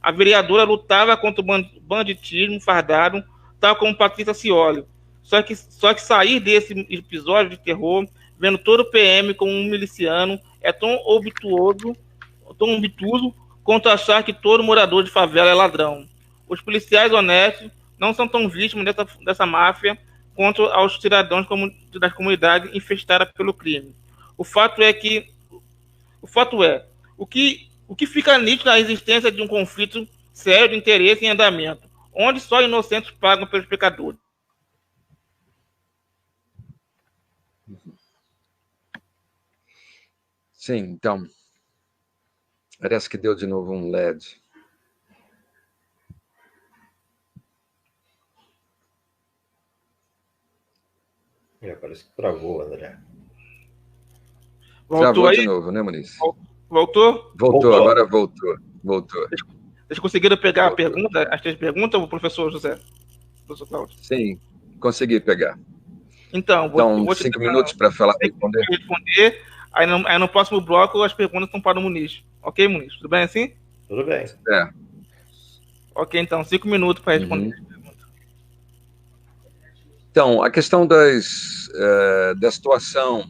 A vereadora lutava contra o banditismo fardado, tal como Patrícia Scioli. Só que sair desse episódio de terror, vendo todo o PM como um miliciano, é tão obtuso quanto achar que todo morador de favela é ladrão. Os policiais honestos não são tão vítimas dessa máfia quanto aos cidadãos das comunidades infestadas pelo crime. O fato é, o que fica nítido na existência de um conflito sério de interesse em andamento, onde só inocentes pagam pelos pecadores. Sim, então, parece que deu de novo um LED. Parece que travou, André. Travou aí? De novo, né, Muniz? Voltou? Voltou, agora voltou. Vocês conseguiram pegar a pergunta, as 3 perguntas, o professor José? Professor Cláudio? Sim, consegui pegar. Então, vou 5 minutos para responder. Aí no próximo bloco as perguntas estão para o Muniz. Ok, Muniz? Tudo bem assim? Tudo bem. Ok, então, 5 minutos para responder as perguntas. Então, a questão da situação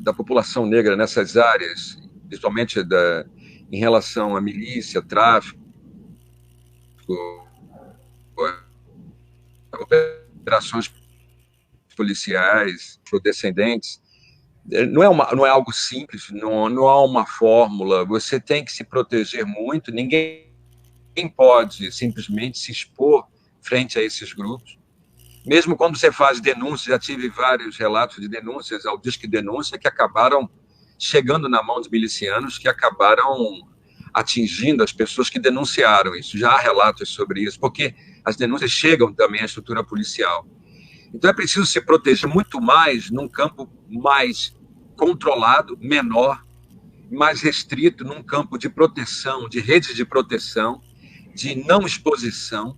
da população negra nessas áreas, principalmente em relação à milícia, tráfico, operações policiais, afrodescendentes, não é algo simples, não há uma fórmula, você tem que se proteger muito, ninguém pode simplesmente se expor frente a esses grupos. Mesmo quando você faz denúncias, já tive vários relatos de denúncias ao Disque Denúncia que acabaram chegando na mão dos milicianos, que acabaram atingindo as pessoas que denunciaram isso. Já há relatos sobre isso, porque as denúncias chegam também à estrutura policial. Então é preciso se proteger muito mais num campo mais controlado, menor, mais restrito, num campo de proteção, de redes de proteção, de não exposição,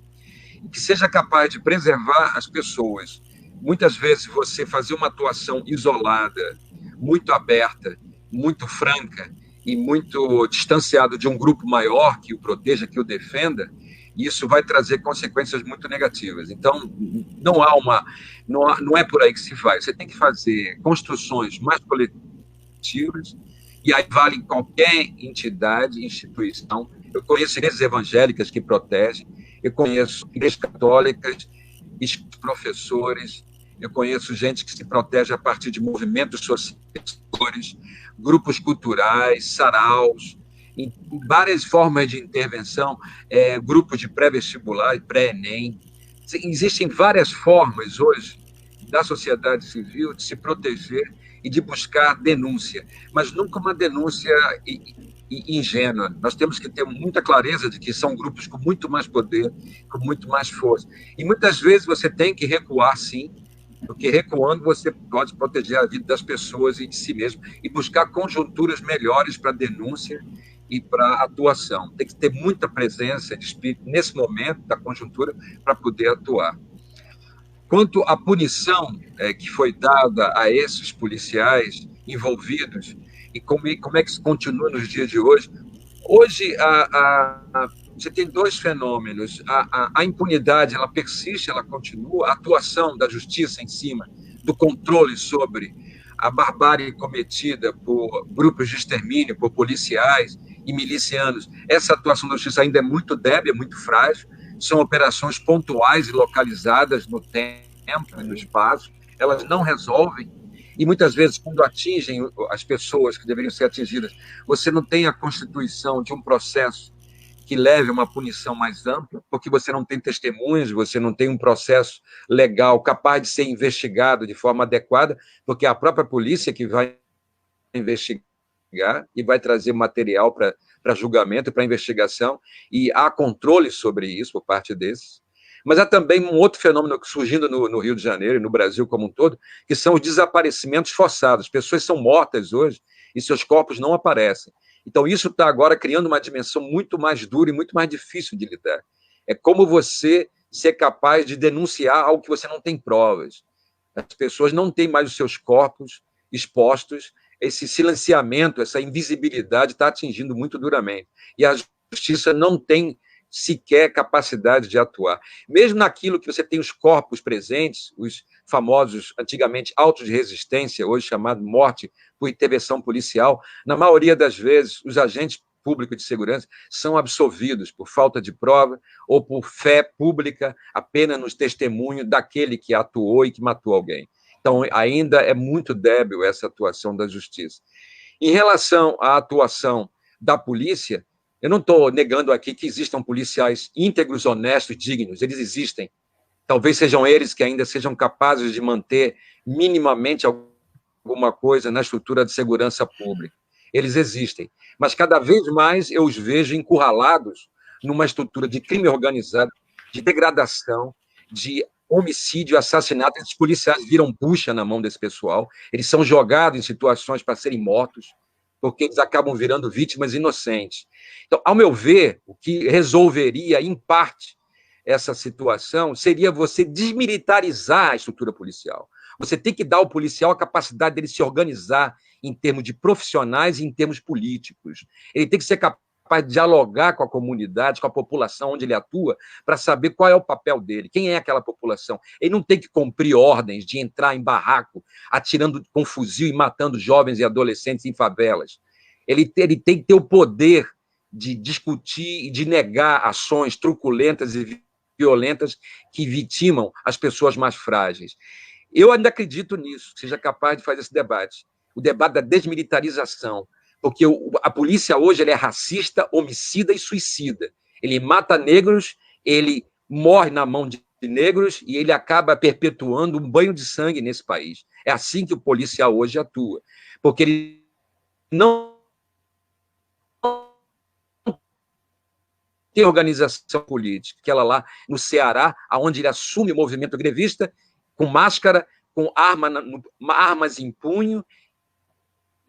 que seja capaz de preservar as pessoas. Muitas vezes você fazer uma atuação isolada, muito aberta, muito franca e muito distanciado de um grupo maior que o proteja, que o defenda, isso vai trazer consequências muito negativas. Então, não é por aí que se vai. Você tem que fazer construções mais coletivas, e aí vale em qualquer entidade, instituição. Eu conheço igrejas evangélicas que protegem, eu conheço igrejas católicas, professores, eu conheço gente que se protege a partir de movimentos sociais, grupos culturais, saraus, em várias formas de intervenção, grupos de pré-vestibular e pré-ENEM. Existem várias formas hoje da sociedade civil de se proteger e de buscar denúncia, mas nunca uma denúncia ingênua. Nós temos que ter muita clareza de que são grupos com muito mais poder, com muito mais força. E muitas vezes você tem que recuar, sim, porque recuando você pode proteger a vida das pessoas e de si mesmo e buscar conjunturas melhores para denúncia e para atuação. Tem que ter muita presença de espírito nesse momento da conjuntura para poder atuar. Quanto à punição que foi dada a esses policiais envolvidos e como é que isso continua nos dias de hoje, hoje você tem dois fenômenos. A impunidade, ela persiste, ela continua, a atuação da justiça em cima do controle sobre a barbárie cometida por grupos de extermínio, por policiais e milicianos, essa atuação da justiça ainda é muito débil, é muito frágil, são operações pontuais e localizadas no tempo e no espaço, elas não resolvem, e muitas vezes, quando atingem as pessoas que deveriam ser atingidas, você não tem a constituição de um processo que leve a uma punição mais ampla, porque você não tem testemunhas, você não tem um processo legal capaz de ser investigado de forma adequada, porque é a própria polícia que vai investigar e vai trazer material para julgamento, para investigação, e há controle sobre isso por parte desses. Mas há também um outro fenômeno surgindo no Rio de Janeiro e no Brasil como um todo, que são os desaparecimentos forçados. Pessoas são mortas hoje e seus corpos não aparecem. Então, isso está agora criando uma dimensão muito mais dura e muito mais difícil de lidar. É como você ser capaz de denunciar algo que você não tem provas. As pessoas não têm mais os seus corpos expostos, esse silenciamento, essa invisibilidade está atingindo muito duramente. E a justiça não tem sequer capacidade de atuar. Mesmo naquilo que você tem os corpos presentes, os famosos, antigamente, autos de resistência, hoje chamado morte por intervenção policial, na maioria das vezes, os agentes públicos de segurança são absolvidos por falta de prova ou por fé pública apenas no testemunho daquele que atuou e que matou alguém. Então, ainda é muito débil essa atuação da justiça. Em relação à atuação da polícia, eu não estou negando aqui que existam policiais íntegros, honestos, dignos, eles existem. Talvez sejam eles que ainda sejam capazes de manter minimamente alguma coisa na estrutura de segurança pública. Eles existem. Mas cada vez mais eu os vejo encurralados numa estrutura de crime organizado, de degradação, de homicídio, assassinato. Esses policiais viram bucha na mão desse pessoal, eles são jogados em situações para serem mortos, porque eles acabam virando vítimas inocentes. Então, ao meu ver, o que resolveria, em parte, essa situação seria você desmilitarizar a estrutura policial. Você tem que dar ao policial a capacidade dele se organizar em termos de profissionais e em termos políticos. Ele tem que ser capaz capaz de dialogar com a comunidade, com a população onde ele atua, para saber qual é o papel dele, quem é aquela população. Ele não tem que cumprir ordens de entrar em barraco, atirando com fuzil e matando jovens e adolescentes em favelas. Ele tem que ter o poder de discutir e de negar ações truculentas e violentas que vitimam as pessoas mais frágeis. Eu ainda acredito nisso, que seja capaz de fazer esse debate, o debate da desmilitarização, porque a polícia hoje é racista, homicida e suicida. Ele mata negros, ele morre na mão de negros e ele acaba perpetuando um banho de sangue nesse país. É assim que o policial hoje atua, porque ele não tem organização política, que ela lá no Ceará, onde ele assume o movimento grevista, com máscara, com armas em punho,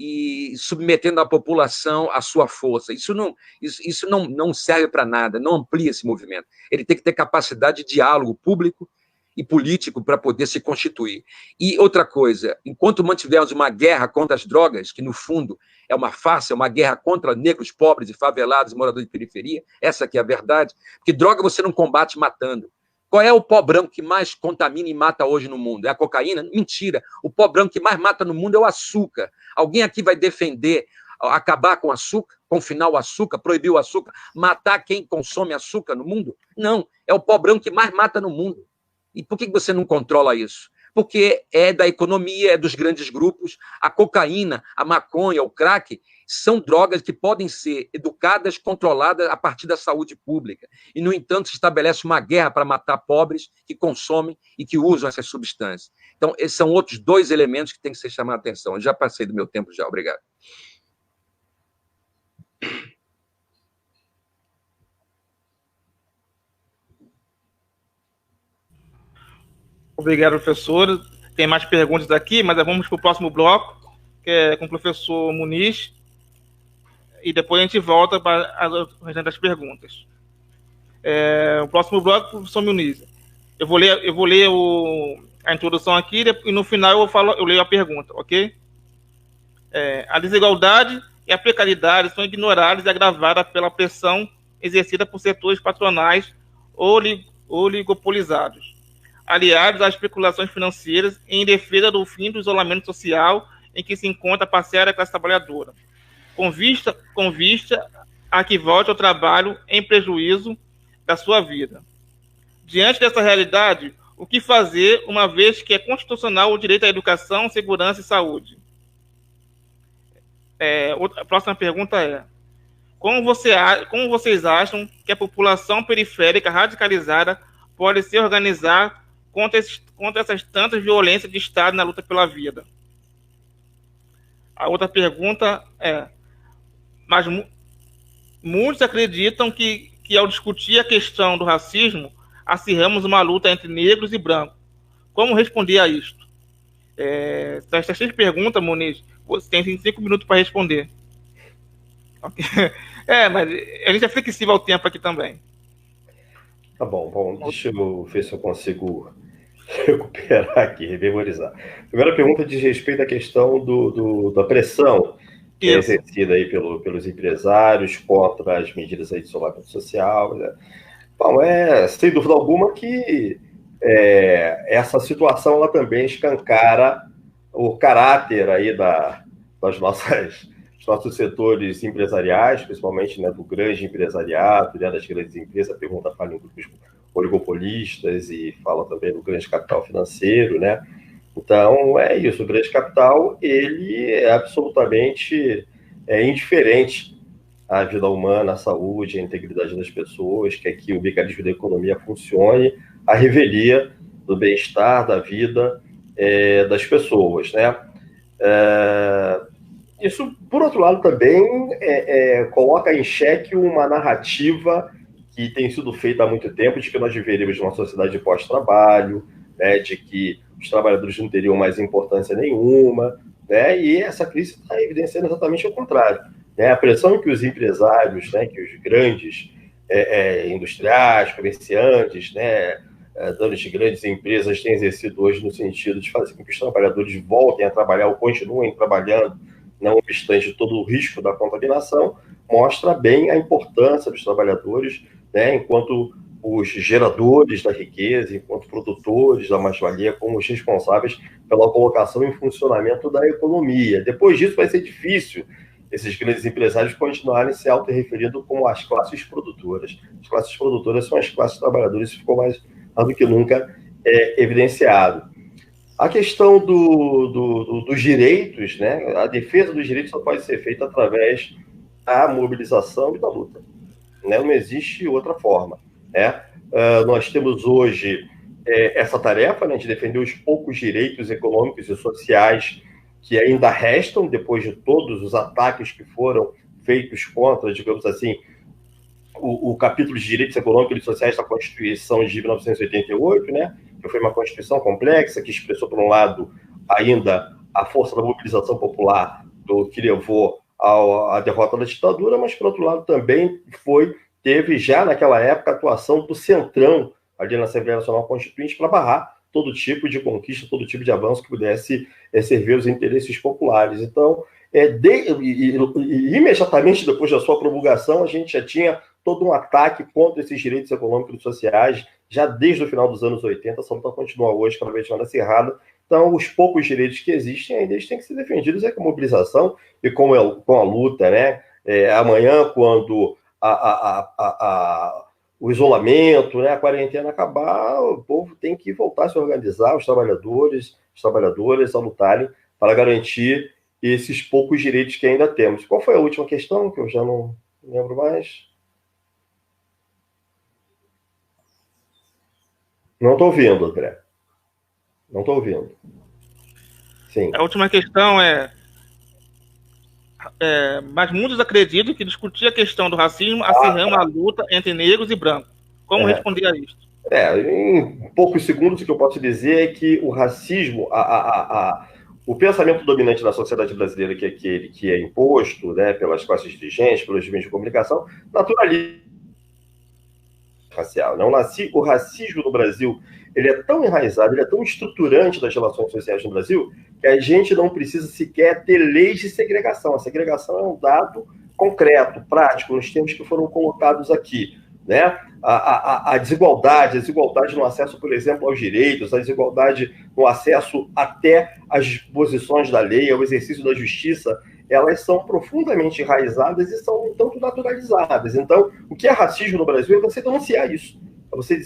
e submetendo a população à sua força. Isso não serve para nada, não amplia esse movimento. Ele tem que ter capacidade de diálogo público e político para poder se constituir. E outra coisa, enquanto mantivermos uma guerra contra as drogas, que no fundo é uma farsa, é uma guerra contra negros, pobres e favelados, moradores de periferia, essa que é a verdade, porque droga você não combate matando. Qual é o pó branco que mais contamina e mata hoje no mundo? É a cocaína? Mentira. O pó branco que mais mata no mundo é o açúcar. Alguém aqui vai defender acabar com o açúcar, confinar o açúcar, proibir o açúcar, matar quem consome açúcar no mundo? Não. É o pó branco que mais mata no mundo. E por que você não controla isso? Porque é da economia, é dos grandes grupos. A cocaína, a maconha, o crack são drogas que podem ser educadas, controladas a partir da saúde pública. E, no entanto, se estabelece uma guerra para matar pobres que consomem e que usam essas substâncias. Então, esses são outros dois elementos que têm que ser chamados a atenção. Eu já passei do meu tempo já. Obrigado. Obrigado, professor. Tem mais perguntas aqui, mas vamos para o próximo bloco, que é com o professor Muniz. E depois a gente volta para as restantes perguntas. O próximo bloco, professor Muniz. Eu vou ler a introdução aqui e no final eu leio a pergunta, ok? A desigualdade e a precariedade são ignoradas e agravadas pela pressão exercida por setores patronais oligopolizados, aliados às especulações financeiras em defesa do fim do isolamento social em que se encontra a parcela da classe trabalhadora, com vista a que volte ao trabalho em prejuízo da sua vida. Diante dessa realidade, o que fazer, uma vez que é constitucional o direito à educação, segurança e saúde? A próxima pergunta é: como vocês acham que a população periférica radicalizada pode se organizar contra essas tantas violências de Estado na luta pela vida? A outra pergunta é: mas muitos acreditam que ao discutir a questão do racismo, acirramos uma luta entre negros e brancos. Como responder a isto? Essas 3 perguntas, Muniz, você tem 5 minutos para responder. Okay. Mas a gente é flexível ao tempo aqui também. Tá bom, deixa eu ver se eu consigo recuperar aqui, rememorizar. Primeira pergunta diz respeito à questão da pressão que é exercida aí pelos empresários contra as medidas aí de isolamento social. Né? Bom, sem dúvida alguma que essa situação ela também escancara o caráter aí dos nossos setores empresariais, principalmente, né, do grande empresariado, né, das grandes empresas. A pergunta fala em grupos oligopolistas e fala também do grande capital financeiro, né? Então, é isso. O grande capital, ele é absolutamente indiferente à vida humana, à saúde, à integridade das pessoas, quer que o mecanismo da economia funcione à revelia do bem-estar, da vida das pessoas, né? Isso, por outro lado, também coloca em xeque uma narrativa que tem sido feita há muito tempo de que nós viveríamos numa sociedade de pós-trabalho, né, de que os trabalhadores não teriam mais importância nenhuma, né, e essa crise está evidenciando exatamente o contrário. Né, a pressão que os empresários, né, que os grandes industriais, comerciantes, né, donos de grandes empresas têm exercido hoje no sentido de fazer com que os trabalhadores voltem a trabalhar ou continuem trabalhando, não obstante todo o risco da contaminação, mostra bem a importância dos trabalhadores, né, enquanto os geradores da riqueza, enquanto produtores da mais-valia, como os responsáveis pela colocação em funcionamento da economia. Depois disso, vai ser difícil esses grandes empresários continuarem se autorreferindo como as classes produtoras. As classes produtoras são as classes trabalhadoras, isso ficou mais do que nunca evidenciado. A questão dos direitos, né, a defesa dos direitos só pode ser feita através da mobilização e da luta. Né? Não existe outra forma. Né? Nós temos hoje essa tarefa, né, de defender os poucos direitos econômicos e sociais que ainda restam, depois de todos os ataques que foram feitos contra, digamos assim, o capítulo de direitos econômicos e sociais da Constituição de 1988, né, que foi uma Constituição complexa, que expressou, por um lado, ainda a força da mobilização popular, que levou à derrota da ditadura, mas, por outro lado, também teve já naquela época a atuação do Centrão, ali na Assembleia Nacional Constituinte, para barrar todo tipo de conquista, todo tipo de avanço que pudesse servir os interesses populares. Então, imediatamente depois da sua promulgação, a gente já tinha todo um ataque contra esses direitos econômicos e sociais, já desde o final dos anos 80, essa luta continua hoje, cada vez mais acirrada. Então, os poucos direitos que existem ainda eles têm que ser defendidos com a mobilização e com a luta, né? Amanhã, quando o isolamento, né, a quarentena acabar, o povo tem que voltar a se organizar, os trabalhadores, as trabalhadoras, a lutarem para garantir esses poucos direitos que ainda temos. Qual foi a última questão, que eu já não lembro mais? Não estou ouvindo, André. Não estou ouvindo. Sim. A última questão mas muitos acreditam que discutir a questão do racismo acirrama a luta entre negros e brancos. Como responder a isso? Em poucos segundos, o que eu posso dizer é que o racismo, o pensamento dominante da sociedade brasileira, que é aquele que é imposto, né, pelas classes dirigentes, pelos meios de comunicação, naturaliza racial. Não? O racismo no Brasil ele é tão enraizado, ele é tão estruturante das relações sociais no Brasil, que a gente não precisa sequer ter leis de segregação. A segregação é um dado concreto, prático, nos termos que foram colocados aqui. Né? A desigualdade no acesso, por exemplo, aos direitos, a desigualdade no acesso até às disposições da lei, ao exercício da justiça, elas são profundamente enraizadas e são um tanto naturalizadas. Então, o que é racismo no Brasil é você denunciar isso. É você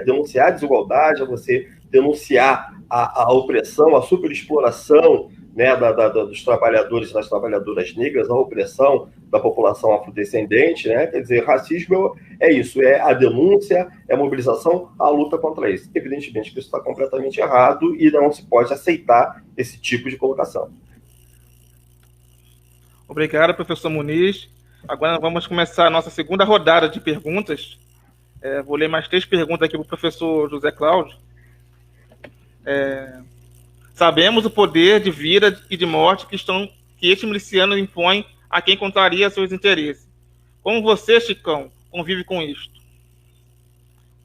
denunciar a desigualdade, é você denunciar a opressão, a superexploração, né, dos trabalhadores e das trabalhadoras negras, a opressão da população afrodescendente, né? Quer dizer, racismo é isso, é a denúncia, é a mobilização, a luta contra isso. Evidentemente que isso está completamente errado e não se pode aceitar esse tipo de colocação. Obrigado, professor Muniz. Agora vamos começar a nossa segunda rodada de perguntas. Vou ler mais 3 perguntas aqui para o professor José Cláudio. Sabemos o poder de vida e de morte que este miliciano impõe a quem contraria seus interesses. Como você, Chicão, convive com isto?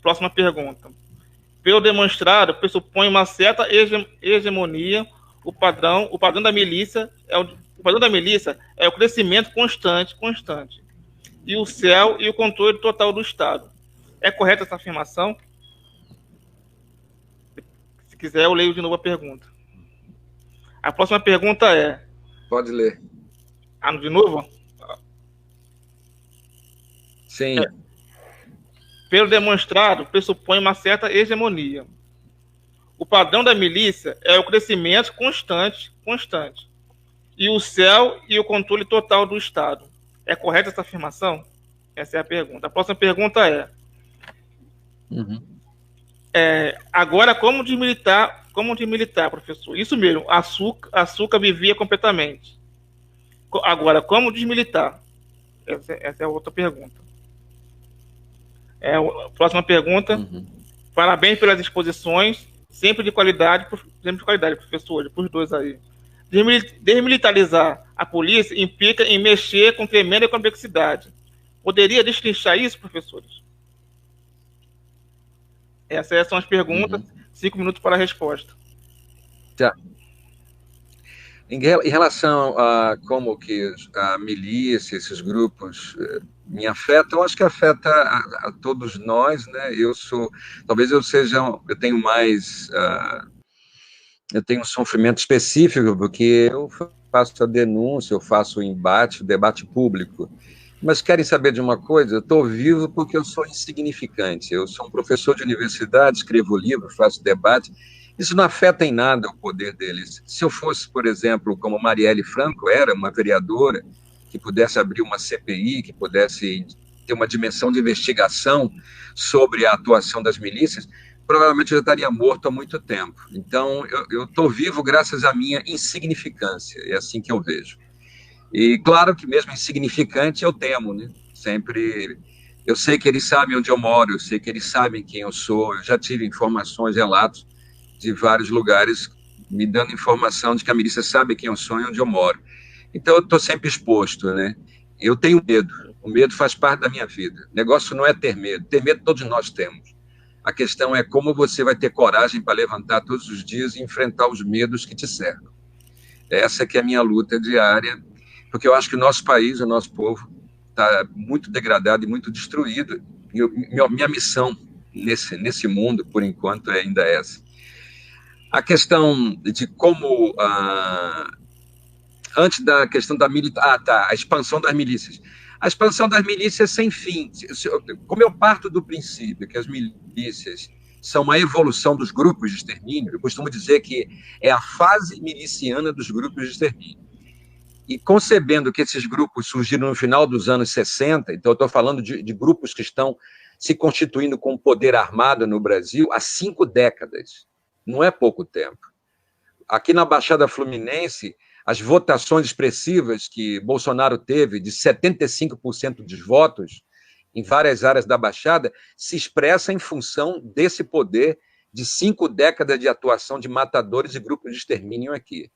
Próxima pergunta. Pelo demonstrado, pressupõe uma certa hegemonia. O padrão da milícia é o crescimento constante, e o céu e o controle total do Estado. É correta essa afirmação? Se quiser, eu leio de novo a pergunta. A próxima pergunta é... Pode ler. De novo? Sim. Pelo demonstrado, pressupõe uma certa hegemonia. O padrão da milícia é o crescimento constante, e o céu e o controle total do Estado. É correta essa afirmação? Essa é a pergunta. A próxima pergunta é... agora, como desmilitar, professor? Isso mesmo, açúcar vivia completamente. Agora, como desmilitar? Essa é a outra pergunta. Próxima pergunta. Parabéns pelas exposições, sempre de qualidade, professor, para os dois aí. Desmilitarizar a polícia implica em mexer com tremenda complexidade. Poderia destrinchar isso, professores? Essas são as perguntas. 5 minutos para a resposta. Tá. Em relação a como que a milícia, esses grupos me afetam, eu acho que afeta a todos nós, né? Talvez eu tenho mais, eu tenho um sofrimento específico porque eu faço a denúncia, eu faço o embate, o debate público. Mas querem saber de uma coisa? Eu estou vivo porque eu sou insignificante. Eu sou um professor de universidade, escrevo livro, faço debate. Isso não afeta em nada o poder deles. Se eu fosse, por exemplo, como Marielle Franco era, uma vereadora, que pudesse abrir uma CPI, que pudesse ter uma dimensão de investigação sobre a atuação das milícias, provavelmente eu já estaria morto há muito tempo. Então, eu estou vivo graças à minha insignificância. É assim que eu vejo. E claro que mesmo insignificante eu temo, né? Sempre eu sei que eles sabem onde eu moro, eu sei que eles sabem quem eu sou. Eu já tive informações, relatos de vários lugares me dando informação de que a milícia sabe quem eu sou e onde eu moro. Então eu estou sempre exposto, né? Eu tenho medo. O medo faz parte da minha vida. O negócio não é ter medo. Ter medo todos nós temos. A questão é como você vai ter coragem para levantar todos os dias e enfrentar os medos que te cercam. Essa que é a minha luta diária, porque eu acho que o nosso país, o nosso povo, está muito degradado e muito destruído. E minha missão nesse mundo, por enquanto, é ainda essa. A questão de como, antes da questão da a expansão das milícias. A expansão das milícias sem fim. Como eu parto do princípio que as milícias são uma evolução dos grupos de extermínio, eu costumo dizer que é a fase miliciana dos grupos de extermínio. E concebendo que esses grupos surgiram no final dos anos 60, então eu estou falando de grupos que estão se constituindo com poder armado no Brasil há 5 décadas. Não é pouco tempo. Aqui na Baixada Fluminense, as votações expressivas que Bolsonaro teve, de 75% dos votos, em várias áreas da Baixada, se expressa em função desse poder de 5 décadas de atuação de matadores e grupos de extermínio aqui,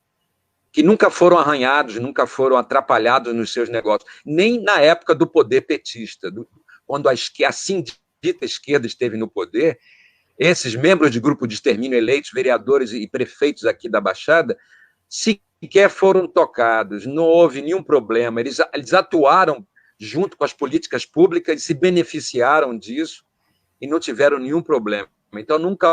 que nunca foram arranhados, nunca foram atrapalhados nos seus negócios, nem na época do poder petista, quando a assim dita esquerda esteve no poder. Esses membros de grupo de extermínio eleitos, vereadores e prefeitos aqui da Baixada, sequer foram tocados, não houve nenhum problema, eles atuaram junto com as políticas públicas e se beneficiaram disso e não tiveram nenhum problema. Então, nunca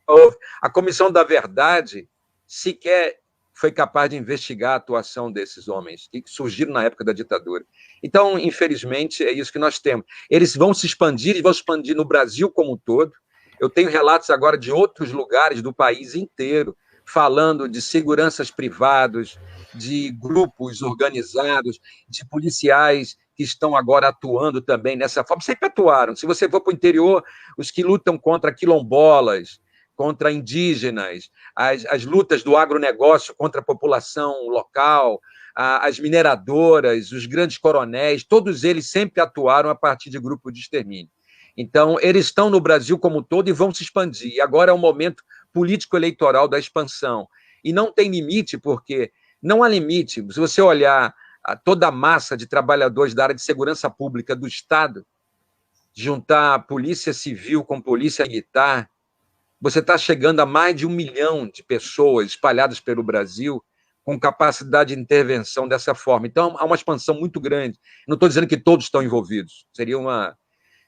houve. A Comissão da Verdade sequer foi capaz de investigar a atuação desses homens que surgiram na época da ditadura. Então, infelizmente, é isso que nós temos. Eles vão se expandir, e vão se expandir no Brasil como um todo. Eu tenho relatos agora de outros lugares do país inteiro, falando de seguranças privados, de grupos organizados, de policiais que estão agora atuando também nessa forma. Sempre atuaram. Se você for para o interior, os que lutam contra quilombolas, contra indígenas, as lutas do agronegócio contra a população local, as mineradoras, os grandes coronéis, todos eles sempre atuaram a partir de grupos de extermínio. Então, eles estão no Brasil como um todo e vão se expandir. E agora é o momento político-eleitoral da expansão. E não tem limite, porque não há limite. Se você olhar toda a massa de trabalhadores da área de segurança pública do Estado, juntar a polícia civil com polícia militar, você está chegando a mais de 1 milhão de pessoas espalhadas pelo Brasil com capacidade de intervenção dessa forma. Então, há uma expansão muito grande. Não estou dizendo que todos estão envolvidos.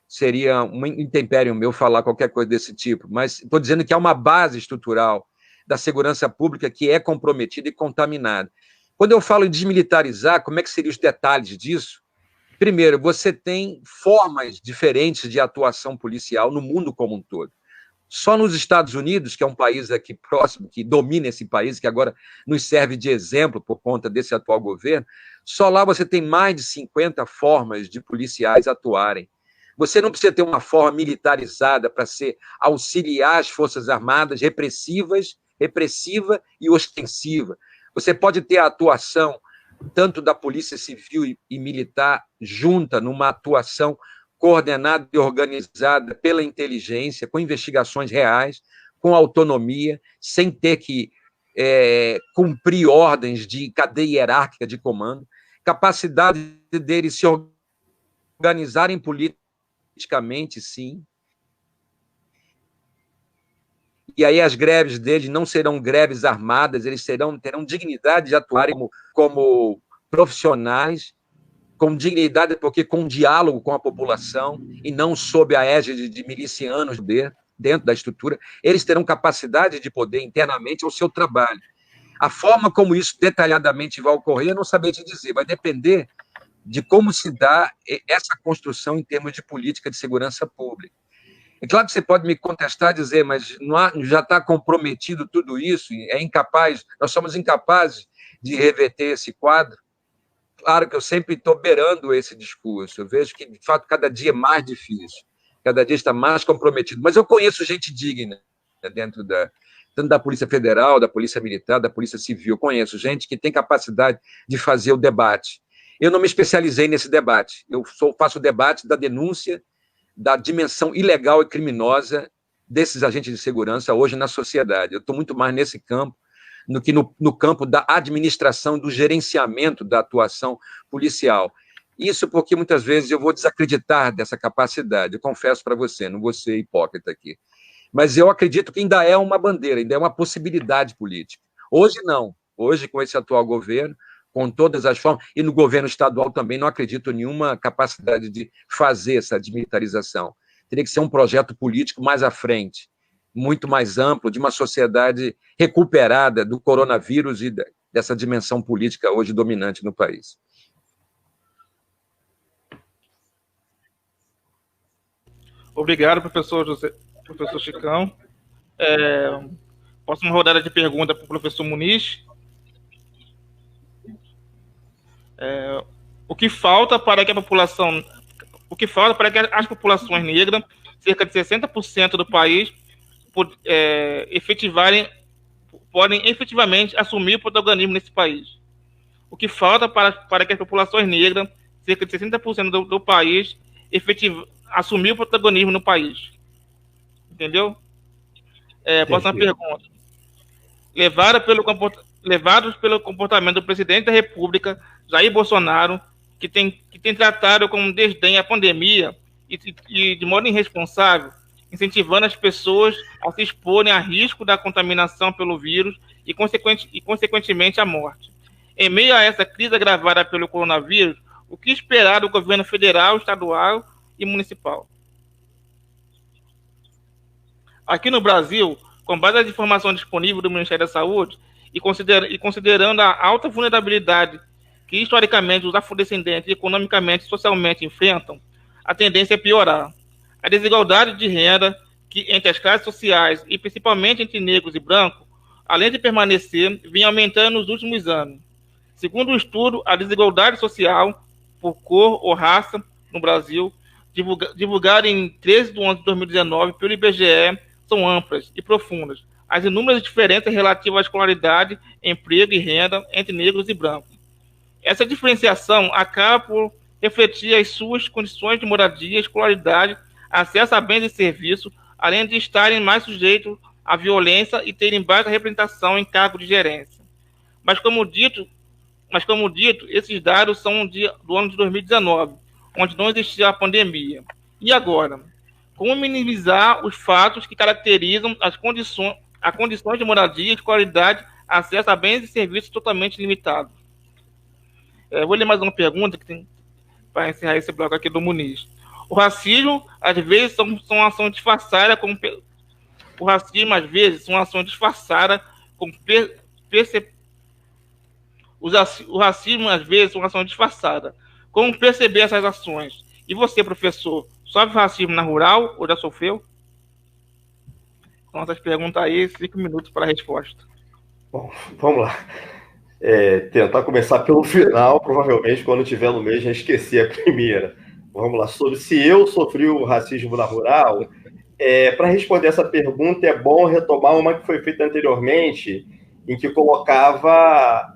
Seria um intempério meu falar qualquer coisa desse tipo, mas estou dizendo que há uma base estrutural da segurança pública que é comprometida e contaminada. Quando eu falo em desmilitarizar, como é que seriam os detalhes disso? Primeiro, você tem formas diferentes de atuação policial no mundo como um todo. Só nos Estados Unidos, que é um país aqui próximo, que domina esse país, que agora nos serve de exemplo por conta desse atual governo, só lá você tem mais de 50 formas de policiais atuarem. Você não precisa ter uma forma militarizada para auxiliar as Forças Armadas repressiva e ostensiva. Você pode ter a atuação tanto da Polícia Civil e Militar junta numa atuação coordenada e organizada pela inteligência, com investigações reais, com autonomia, sem ter que cumprir ordens de cadeia hierárquica de comando, capacidade deles se organizarem politicamente, sim, e aí as greves deles não serão greves armadas, eles terão dignidade de atuarem como profissionais, com dignidade, porque com diálogo com a população, e não sob a égide de milicianos dentro da estrutura, eles terão capacidade de poder internamente ao seu trabalho. A forma como isso detalhadamente vai ocorrer, eu não sabia te dizer, vai depender de como se dá essa construção em termos de política de segurança pública. É claro que você pode me contestar e dizer, mas já está comprometido tudo isso, nós somos incapazes de reverter esse quadro. Claro que eu sempre estou beirando esse discurso, eu vejo que, de fato, cada dia é mais difícil, cada dia está mais comprometido, mas eu conheço gente digna dentro tanto da Polícia Federal, da Polícia Militar, da Polícia Civil, eu conheço gente que tem capacidade de fazer o debate. Eu não me especializei nesse debate, faço o debate da denúncia da dimensão ilegal e criminosa desses agentes de segurança hoje na sociedade. Eu estou muito mais nesse campo do que no campo da administração, do gerenciamento da atuação policial. Isso porque muitas vezes eu vou desacreditar dessa capacidade, eu confesso para você, não vou ser hipócrita aqui. Mas eu acredito que ainda é uma bandeira, ainda é uma possibilidade política. Hoje não, hoje com esse atual governo, com todas as formas, e no governo estadual também não acredito em nenhuma capacidade de fazer essa desmilitarização. Teria que ser um projeto político mais à frente, muito mais amplo, de uma sociedade recuperada do coronavírus e dessa dimensão política hoje dominante no país. Obrigado, professor Chicão. Próxima rodada de pergunta para o professor Muniz. O que falta para que as populações negras, cerca de 60% do país, podem efetivamente assumir o protagonismo nesse país? O que falta para que as populações negras, cerca de 60% do país, assumir o protagonismo no país? Entendeu? Próxima pergunta. Levados pelo comportamento do presidente da República, Jair Bolsonaro, que tem tratado com desdém a pandemia e de modo irresponsável, incentivando as pessoas a se exporem a risco da contaminação pelo vírus e consequentemente, a morte. Em meio a essa crise agravada pelo coronavírus, o que esperar do governo federal, estadual e municipal? Aqui no Brasil, com base nas informações disponíveis do Ministério da Saúde e considerando a alta vulnerabilidade que historicamente os afrodescendentes economicamente e socialmente enfrentam, a tendência é piorar. A desigualdade de renda entre as classes sociais e principalmente entre negros e brancos, além de permanecer, vem aumentando nos últimos anos. Segundo o estudo, a desigualdade social por cor ou raça no Brasil, divulgado em 13 de 11 de 2019 pelo IBGE, são amplas e profundas. As inúmeras diferenças relativas à escolaridade, emprego e renda entre negros e brancos. Essa diferenciação acaba por refletir as suas condições de moradia, escolaridade, acesso a bens e serviços, além de estarem mais sujeitos à violência e terem baixa representação em cargo de gerência. Mas como dito, esses dados são do ano de 2019, onde não existia a pandemia. E agora? Como minimizar os fatos que caracterizam as condições de moradia, escolaridade, acesso a bens e serviços totalmente limitados? Vou ler mais uma pergunta que tem para encerrar esse bloco aqui do Muniz. O racismo, às vezes, são ação disfarçada com o racismo, às vezes, é uma ação disfarçada. Como perceber essas ações? E você, professor, sofre racismo na rural ou já sofreu? Então, essas perguntas aí, 5 minutos para a resposta. Bom, vamos lá. Tentar começar pelo final, provavelmente, quando estiver no meio, já esqueci a primeira. Vamos lá, sobre se eu sofri o racismo na rural. Para responder essa pergunta, é bom retomar uma que foi feita anteriormente, em que colocava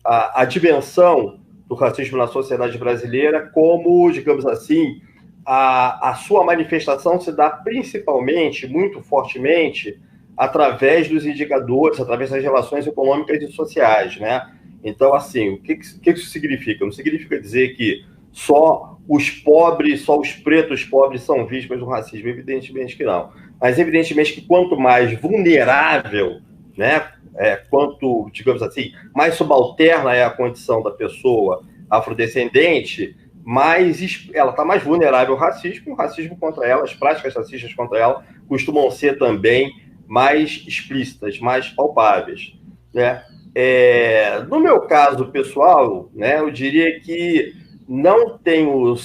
a dimensão do racismo na sociedade brasileira como, digamos assim, a sua manifestação se dá principalmente, muito fortemente, através dos indicadores, através das relações econômicas e sociais, né? Então, assim, o que isso significa? Não significa dizer que só os pobres, só os pretos pobres são vítimas do racismo, evidentemente que não. mas evidentemente que quanto mais vulnerável, né, quanto, digamos assim, mais subalterna é a condição da pessoa afrodescendente, mais ela está mais vulnerável ao racismo, o racismo contra ela, as práticas racistas contra ela costumam ser também mais explícitas, mais palpáveis, né? No meu caso pessoal, né, eu diria que não tenho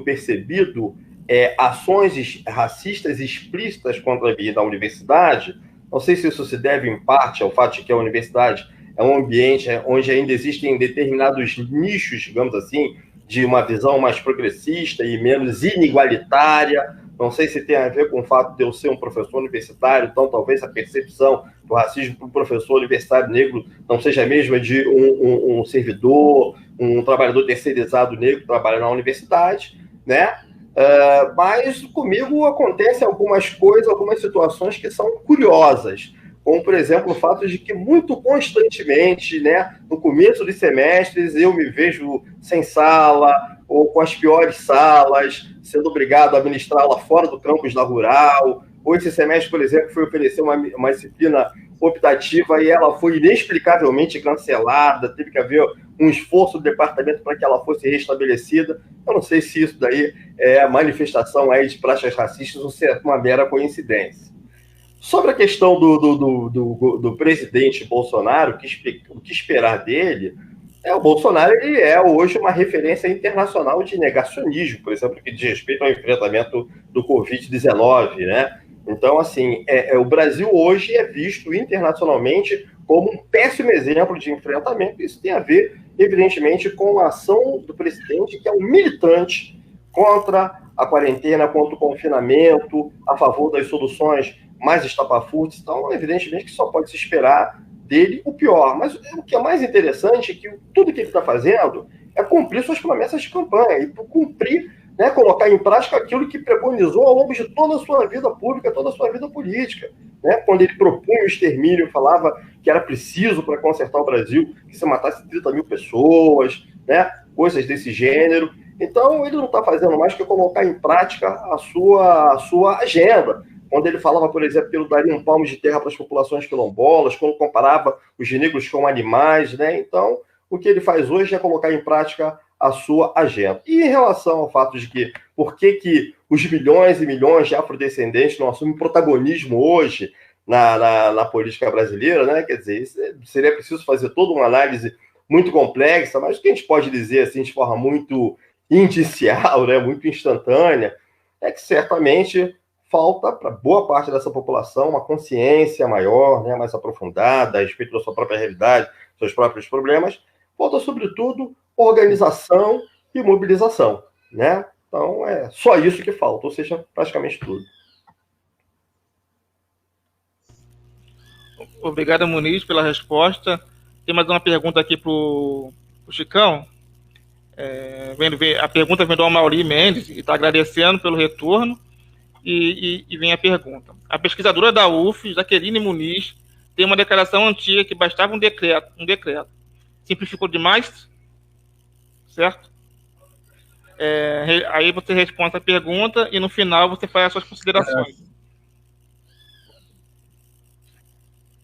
percebido ações racistas explícitas contra a vida da universidade. Não sei se isso se deve, em parte, ao fato de que a universidade é um ambiente onde ainda existem determinados nichos, digamos assim, de uma visão mais progressista e menos inigualitária. Não sei se tem a ver com o fato de eu ser um professor universitário, então talvez a percepção do racismo para um professor universitário negro não seja a mesma de um servidor, um trabalhador terceirizado negro que trabalha na universidade, né? Mas comigo acontecem algumas coisas, algumas situações que são curiosas, como, por exemplo, o fato de que muito constantemente, né, no começo dos semestres, eu me vejo sem sala, ou com as piores salas, sendo obrigado a ministrar-la fora do campus da Rural, ou esse semestre, por exemplo, foi oferecer uma disciplina optativa e ela foi inexplicavelmente cancelada, teve que haver um esforço do departamento para que ela fosse restabelecida. Eu não sei se isso daí é manifestação aí de práticas racistas ou se é uma mera coincidência. Sobre a questão do presidente Bolsonaro, o que esperar dele, o Bolsonaro ele é hoje uma referência internacional de negacionismo, por exemplo, que diz respeito ao enfrentamento do Covid-19, né? Então, assim, o Brasil hoje é visto internacionalmente como um péssimo exemplo de enfrentamento. Isso tem a ver, evidentemente, com a ação do presidente, que é um militante contra a quarentena, contra o confinamento, a favor das soluções mais estapafúrdias. Então, evidentemente que só pode se esperar dele o pior. Mas o que é mais interessante é que tudo que ele está fazendo é cumprir suas promessas de campanha e cumprir, né, colocar em prática aquilo que preconizou ao longo de toda a sua vida pública, toda a sua vida política. Né? Quando ele propunha o extermínio, falava que era preciso para consertar o Brasil que se matasse 30 mil pessoas, né? Coisas desse gênero. Então, ele não está fazendo mais que colocar em prática a sua agenda. Quando ele falava, por exemplo, que ele daria um palmo de terra para as populações quilombolas, quando comparava os negros com animais, né? Então, o que ele faz hoje é colocar em prática a sua agenda. E em relação ao fato de que por que os milhões e milhões de afrodescendentes não assumem protagonismo hoje na política brasileira, né? Quer dizer, seria preciso fazer toda uma análise muito complexa, mas o que a gente pode dizer assim, de forma muito indicial, né? Muito instantânea, é que certamente falta para boa parte dessa população uma consciência maior, né, mais aprofundada a respeito da sua própria realidade, seus próprios problemas. Falta, sobretudo, organização e mobilização, né? Então, é só isso que falta, ou seja, praticamente tudo. Obrigado, Muniz, pela resposta. Tem mais uma pergunta aqui para o Chicão. A pergunta vem do Amauri Mendes, e está agradecendo pelo retorno. E vem a pergunta. A pesquisadora da UF, Jaqueline Muniz, tem uma declaração antiga que bastava um decreto. Simplificou demais? Certo? Aí você responde a pergunta e no final você faz as suas considerações.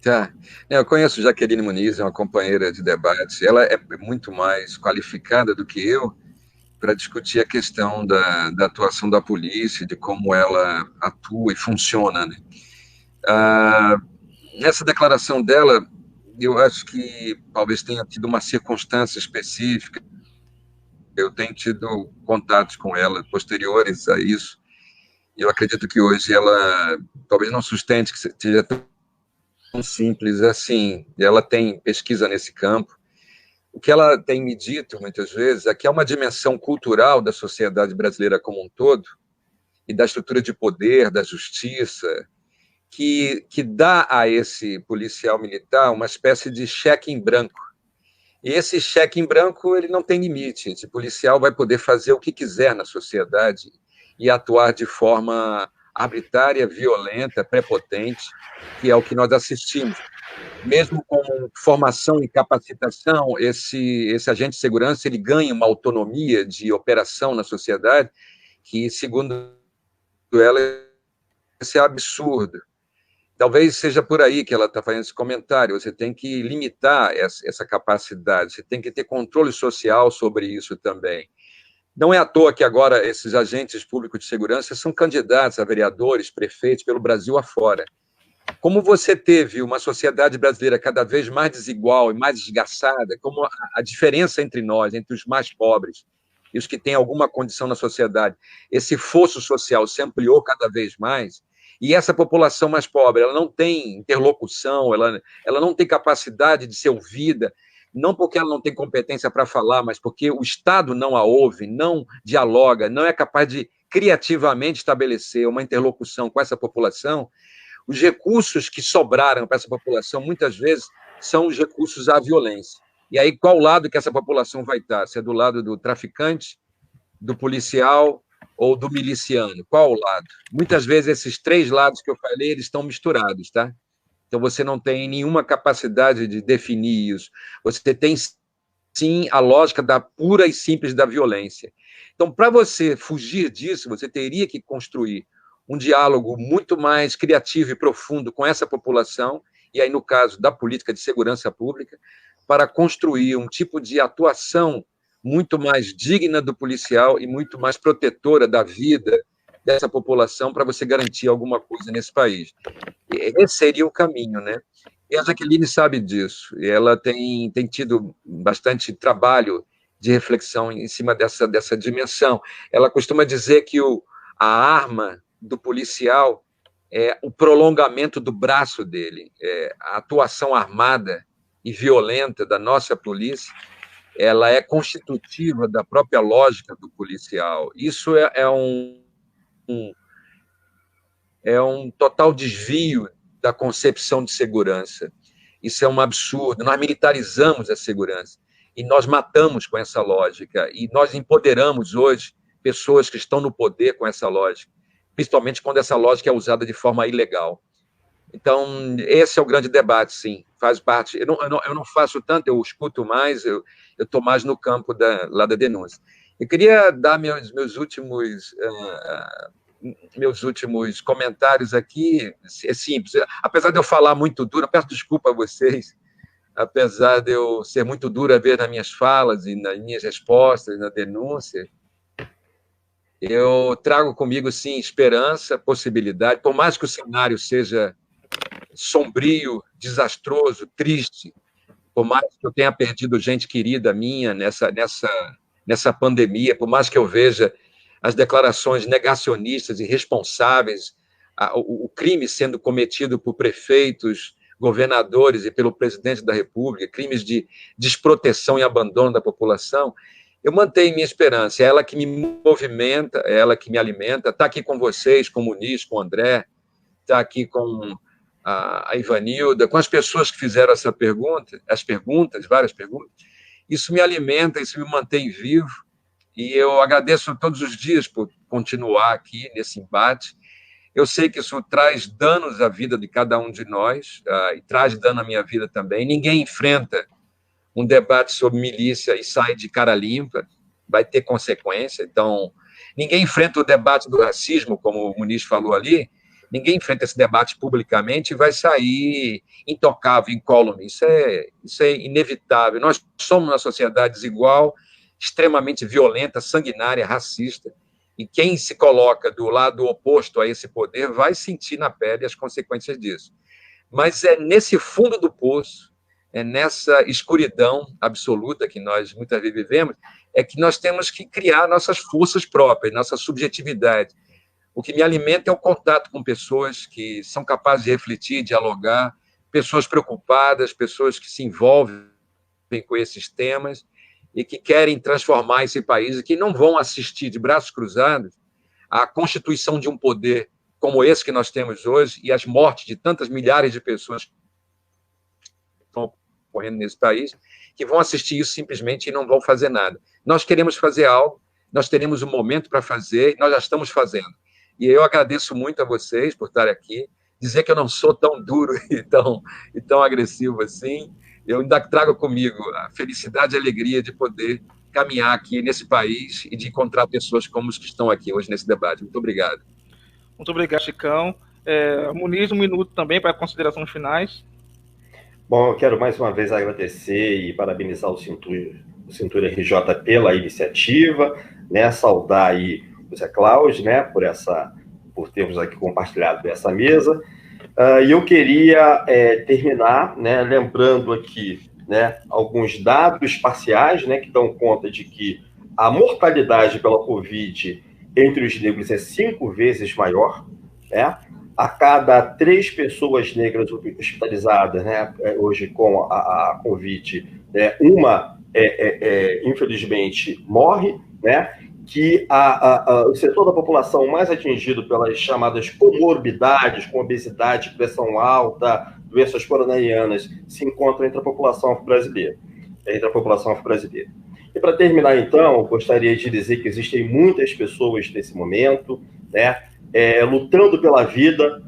Tá. Eu conheço Jaqueline Muniz, é uma companheira de debate. Ela é muito mais qualificada do que eu para discutir a questão da atuação da polícia, de como ela atua e funciona, né? Nessa declaração dela, eu acho que talvez tenha tido uma circunstância específica. Eu tenho tido contatos com ela posteriores a isso, e eu acredito que hoje ela talvez não sustente que seja tão simples assim. Ela tem pesquisa nesse campo. O que ela tem me dito, muitas vezes, é que há uma dimensão cultural da sociedade brasileira como um todo, e da estrutura de poder, da justiça, que dá a esse policial militar uma espécie de cheque em branco. E esse cheque em branco ele não tem limite. Esse policial vai poder fazer o que quiser na sociedade e atuar de forma arbitrária, violenta, prepotente, que é o que nós assistimos. Mesmo com formação e capacitação, esse agente de segurança ele ganha uma autonomia de operação na sociedade que, segundo ela, esse absurdo. Talvez seja por aí que ela está fazendo esse comentário. Você tem que limitar essa capacidade, você tem que ter controle social sobre isso também. Não é à toa que agora esses agentes públicos de segurança são candidatos a vereadores, prefeitos pelo Brasil afora. Como você teve uma sociedade brasileira cada vez mais desigual e mais desgastada, como a diferença entre nós, entre os mais pobres e os que têm alguma condição na sociedade, esse fosso social se ampliou cada vez mais, e essa população mais pobre, ela não tem interlocução, ela não tem capacidade de ser ouvida, não porque ela não tem competência para falar, mas porque o Estado não a ouve, não dialoga, não é capaz de criativamente estabelecer uma interlocução com essa população. Os recursos que sobraram para essa população, muitas vezes, são os recursos à violência. E aí, qual lado que essa população vai estar? Se é do lado do traficante, do policial ou do miliciano? Qual o lado? Muitas vezes, esses três lados que eu falei, eles estão misturados, tá? Então, você não tem nenhuma capacidade de definir isso. Você tem, sim, a lógica da pura e simples da violência. Então, para você fugir disso, você teria que construir um diálogo muito mais criativo e profundo com essa população, e aí, no caso da política de segurança pública, para construir um tipo de atuação muito mais digna do policial e muito mais protetora da vida dessa população para você garantir alguma coisa nesse país. Esse seria o caminho, né? E a Jaqueline sabe disso, e ela tem tido bastante trabalho de reflexão em cima dessa dimensão. Ela costuma dizer que a arma do policial é o prolongamento do braço dele, a atuação armada e violenta da nossa polícia, ela é constitutiva da própria lógica do policial. Isso é um total desvio da concepção de segurança. Isso é um absurdo. Nós militarizamos a segurança e nós matamos com essa lógica, e nós empoderamos hoje pessoas que estão no poder com essa lógica, principalmente quando essa lógica é usada de forma ilegal. Então, esse é o grande debate, sim, faz parte. Eu não faço tanto, eu escuto mais, eu estou mais no campo lá da denúncia. Eu queria dar meus últimos comentários aqui. É simples, apesar de eu falar muito duro, eu peço desculpa a vocês, apesar de eu ser muito duro a ver nas minhas falas e nas minhas respostas, na denúncia, eu trago comigo, sim, esperança, possibilidade, por mais que o cenário seja sombrio, desastroso, triste, por mais que eu tenha perdido gente querida minha nessa pandemia, por mais que eu veja as declarações negacionistas e irresponsáveis, o crime sendo cometido por prefeitos, governadores e pelo presidente da República, crimes de desproteção e abandono da população, eu mantenho minha esperança, é ela que me movimenta, é ela que me alimenta, está aqui com vocês, com o Muniz, com o André, está aqui com a Ivanilda, com as pessoas que fizeram essa pergunta, várias perguntas. Isso me alimenta, isso me mantém vivo, e eu agradeço todos os dias por continuar aqui nesse embate. Eu sei que isso traz danos à vida de cada um de nós, e traz dano à minha vida também. Ninguém enfrenta um debate sobre milícia e sai de cara limpa, vai ter consequência. Então, ninguém enfrenta o debate do racismo, como o Muniz falou ali, ninguém enfrenta esse debate publicamente e vai sair intocável, incólume. Isso é inevitável. Nós somos uma sociedade desigual, extremamente violenta, sanguinária, racista, e quem se coloca do lado oposto a esse poder vai sentir na pele as consequências disso. Mas é nesse fundo do poço, é nessa escuridão absoluta que nós muitas vezes vivemos, é que nós temos que criar nossas forças próprias, nossa subjetividade. O que me alimenta é o contato com pessoas que são capazes de refletir, dialogar, pessoas preocupadas, pessoas que se envolvem com esses temas e que querem transformar esse país e que não vão assistir de braços cruzados à constituição de um poder como esse que nós temos hoje e as mortes de tantas milhares de pessoas que estão ocorrendo nesse país, que vão assistir isso simplesmente e não vão fazer nada. Nós queremos fazer algo, nós teremos um momento para fazer, nós já estamos fazendo. E eu agradeço muito a vocês por estarem aqui, dizer que eu não sou tão duro e tão agressivo assim. Eu ainda trago comigo a felicidade e a alegria de poder caminhar aqui nesse país e de encontrar pessoas como os que estão aqui hoje nesse debate. Muito obrigado. Muito obrigado, Chicão. Muniz, 1 minuto também para considerações finais. Bom, eu quero mais uma vez agradecer e parabenizar o Cintura RJ pela iniciativa, né? Saudar aí o Zé Cláudio, né? Por termos aqui compartilhado essa mesa. E eu queria terminar, né? Lembrando aqui, né? Alguns dados parciais, né? Que dão conta de que a mortalidade pela Covid entre os negros é 5 vezes maior, né? A cada 3 pessoas negras hospitalizadas, né, hoje com a Covid, né, uma, infelizmente, morre, né, que o setor da população mais atingido pelas chamadas comorbidades, com obesidade, pressão alta, doenças coronarianas, se encontra entre a população afro-brasileira. E para terminar, então, eu gostaria de dizer que existem muitas pessoas nesse momento, né, lutando pela vida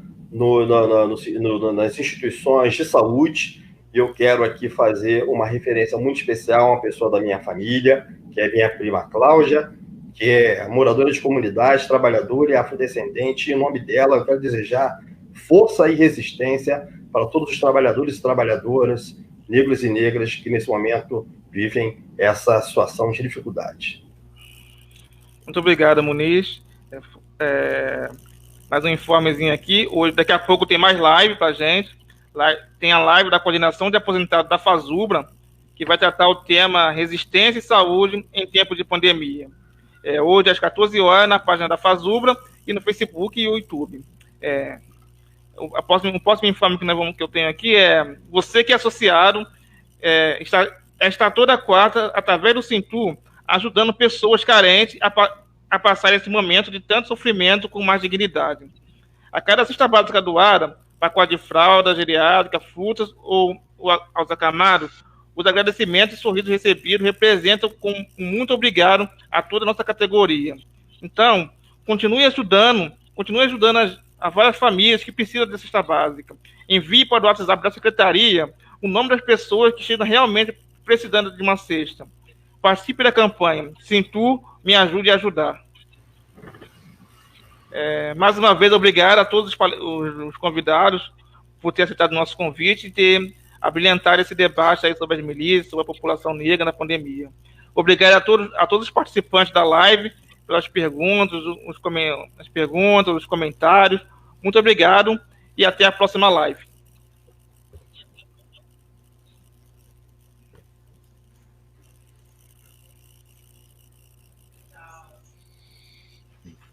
nas instituições de saúde. E eu quero aqui fazer uma referência muito especial a uma pessoa da minha família, que é minha prima Cláudia, que é moradora de comunidade, trabalhadora e afrodescendente. Em nome dela, eu quero desejar força e resistência para todos os trabalhadores e trabalhadoras, negros e negras, que nesse momento vivem essa situação de dificuldade. Muito obrigado, Muniz. Mais um informezinho aqui. Hoje, daqui a pouco tem mais live para a gente. Tem a live da coordenação de aposentados da FASUBRA, que vai tratar o tema resistência e saúde em tempo de pandemia. Hoje, às 14 horas, na página da FASUBRA e no Facebook e o YouTube. O próximo informe que eu tenho aqui é: você que é associado está toda quarta, através do Cintur, ajudando pessoas carentes a passar esse momento de tanto sofrimento com mais dignidade. A cada cesta básica doada, pacote de fralda, geriátrica, frutas ou aos acamados, os agradecimentos e sorrisos recebidos representam com muito obrigado a toda a nossa categoria. Então, continue ajudando a várias famílias que precisam de cesta básica. Envie para o WhatsApp da Secretaria o nome das pessoas que estão realmente precisando de uma cesta. Participe da campanha Cintur, me ajude a ajudar. Mais uma vez, obrigado a todos os convidados por ter aceitado o nosso convite e ter abrilhantado esse debate aí sobre as milícias, sobre a população negra na pandemia. Obrigado a todos os participantes da live pelas perguntas, os comentários. Muito obrigado e até a próxima live.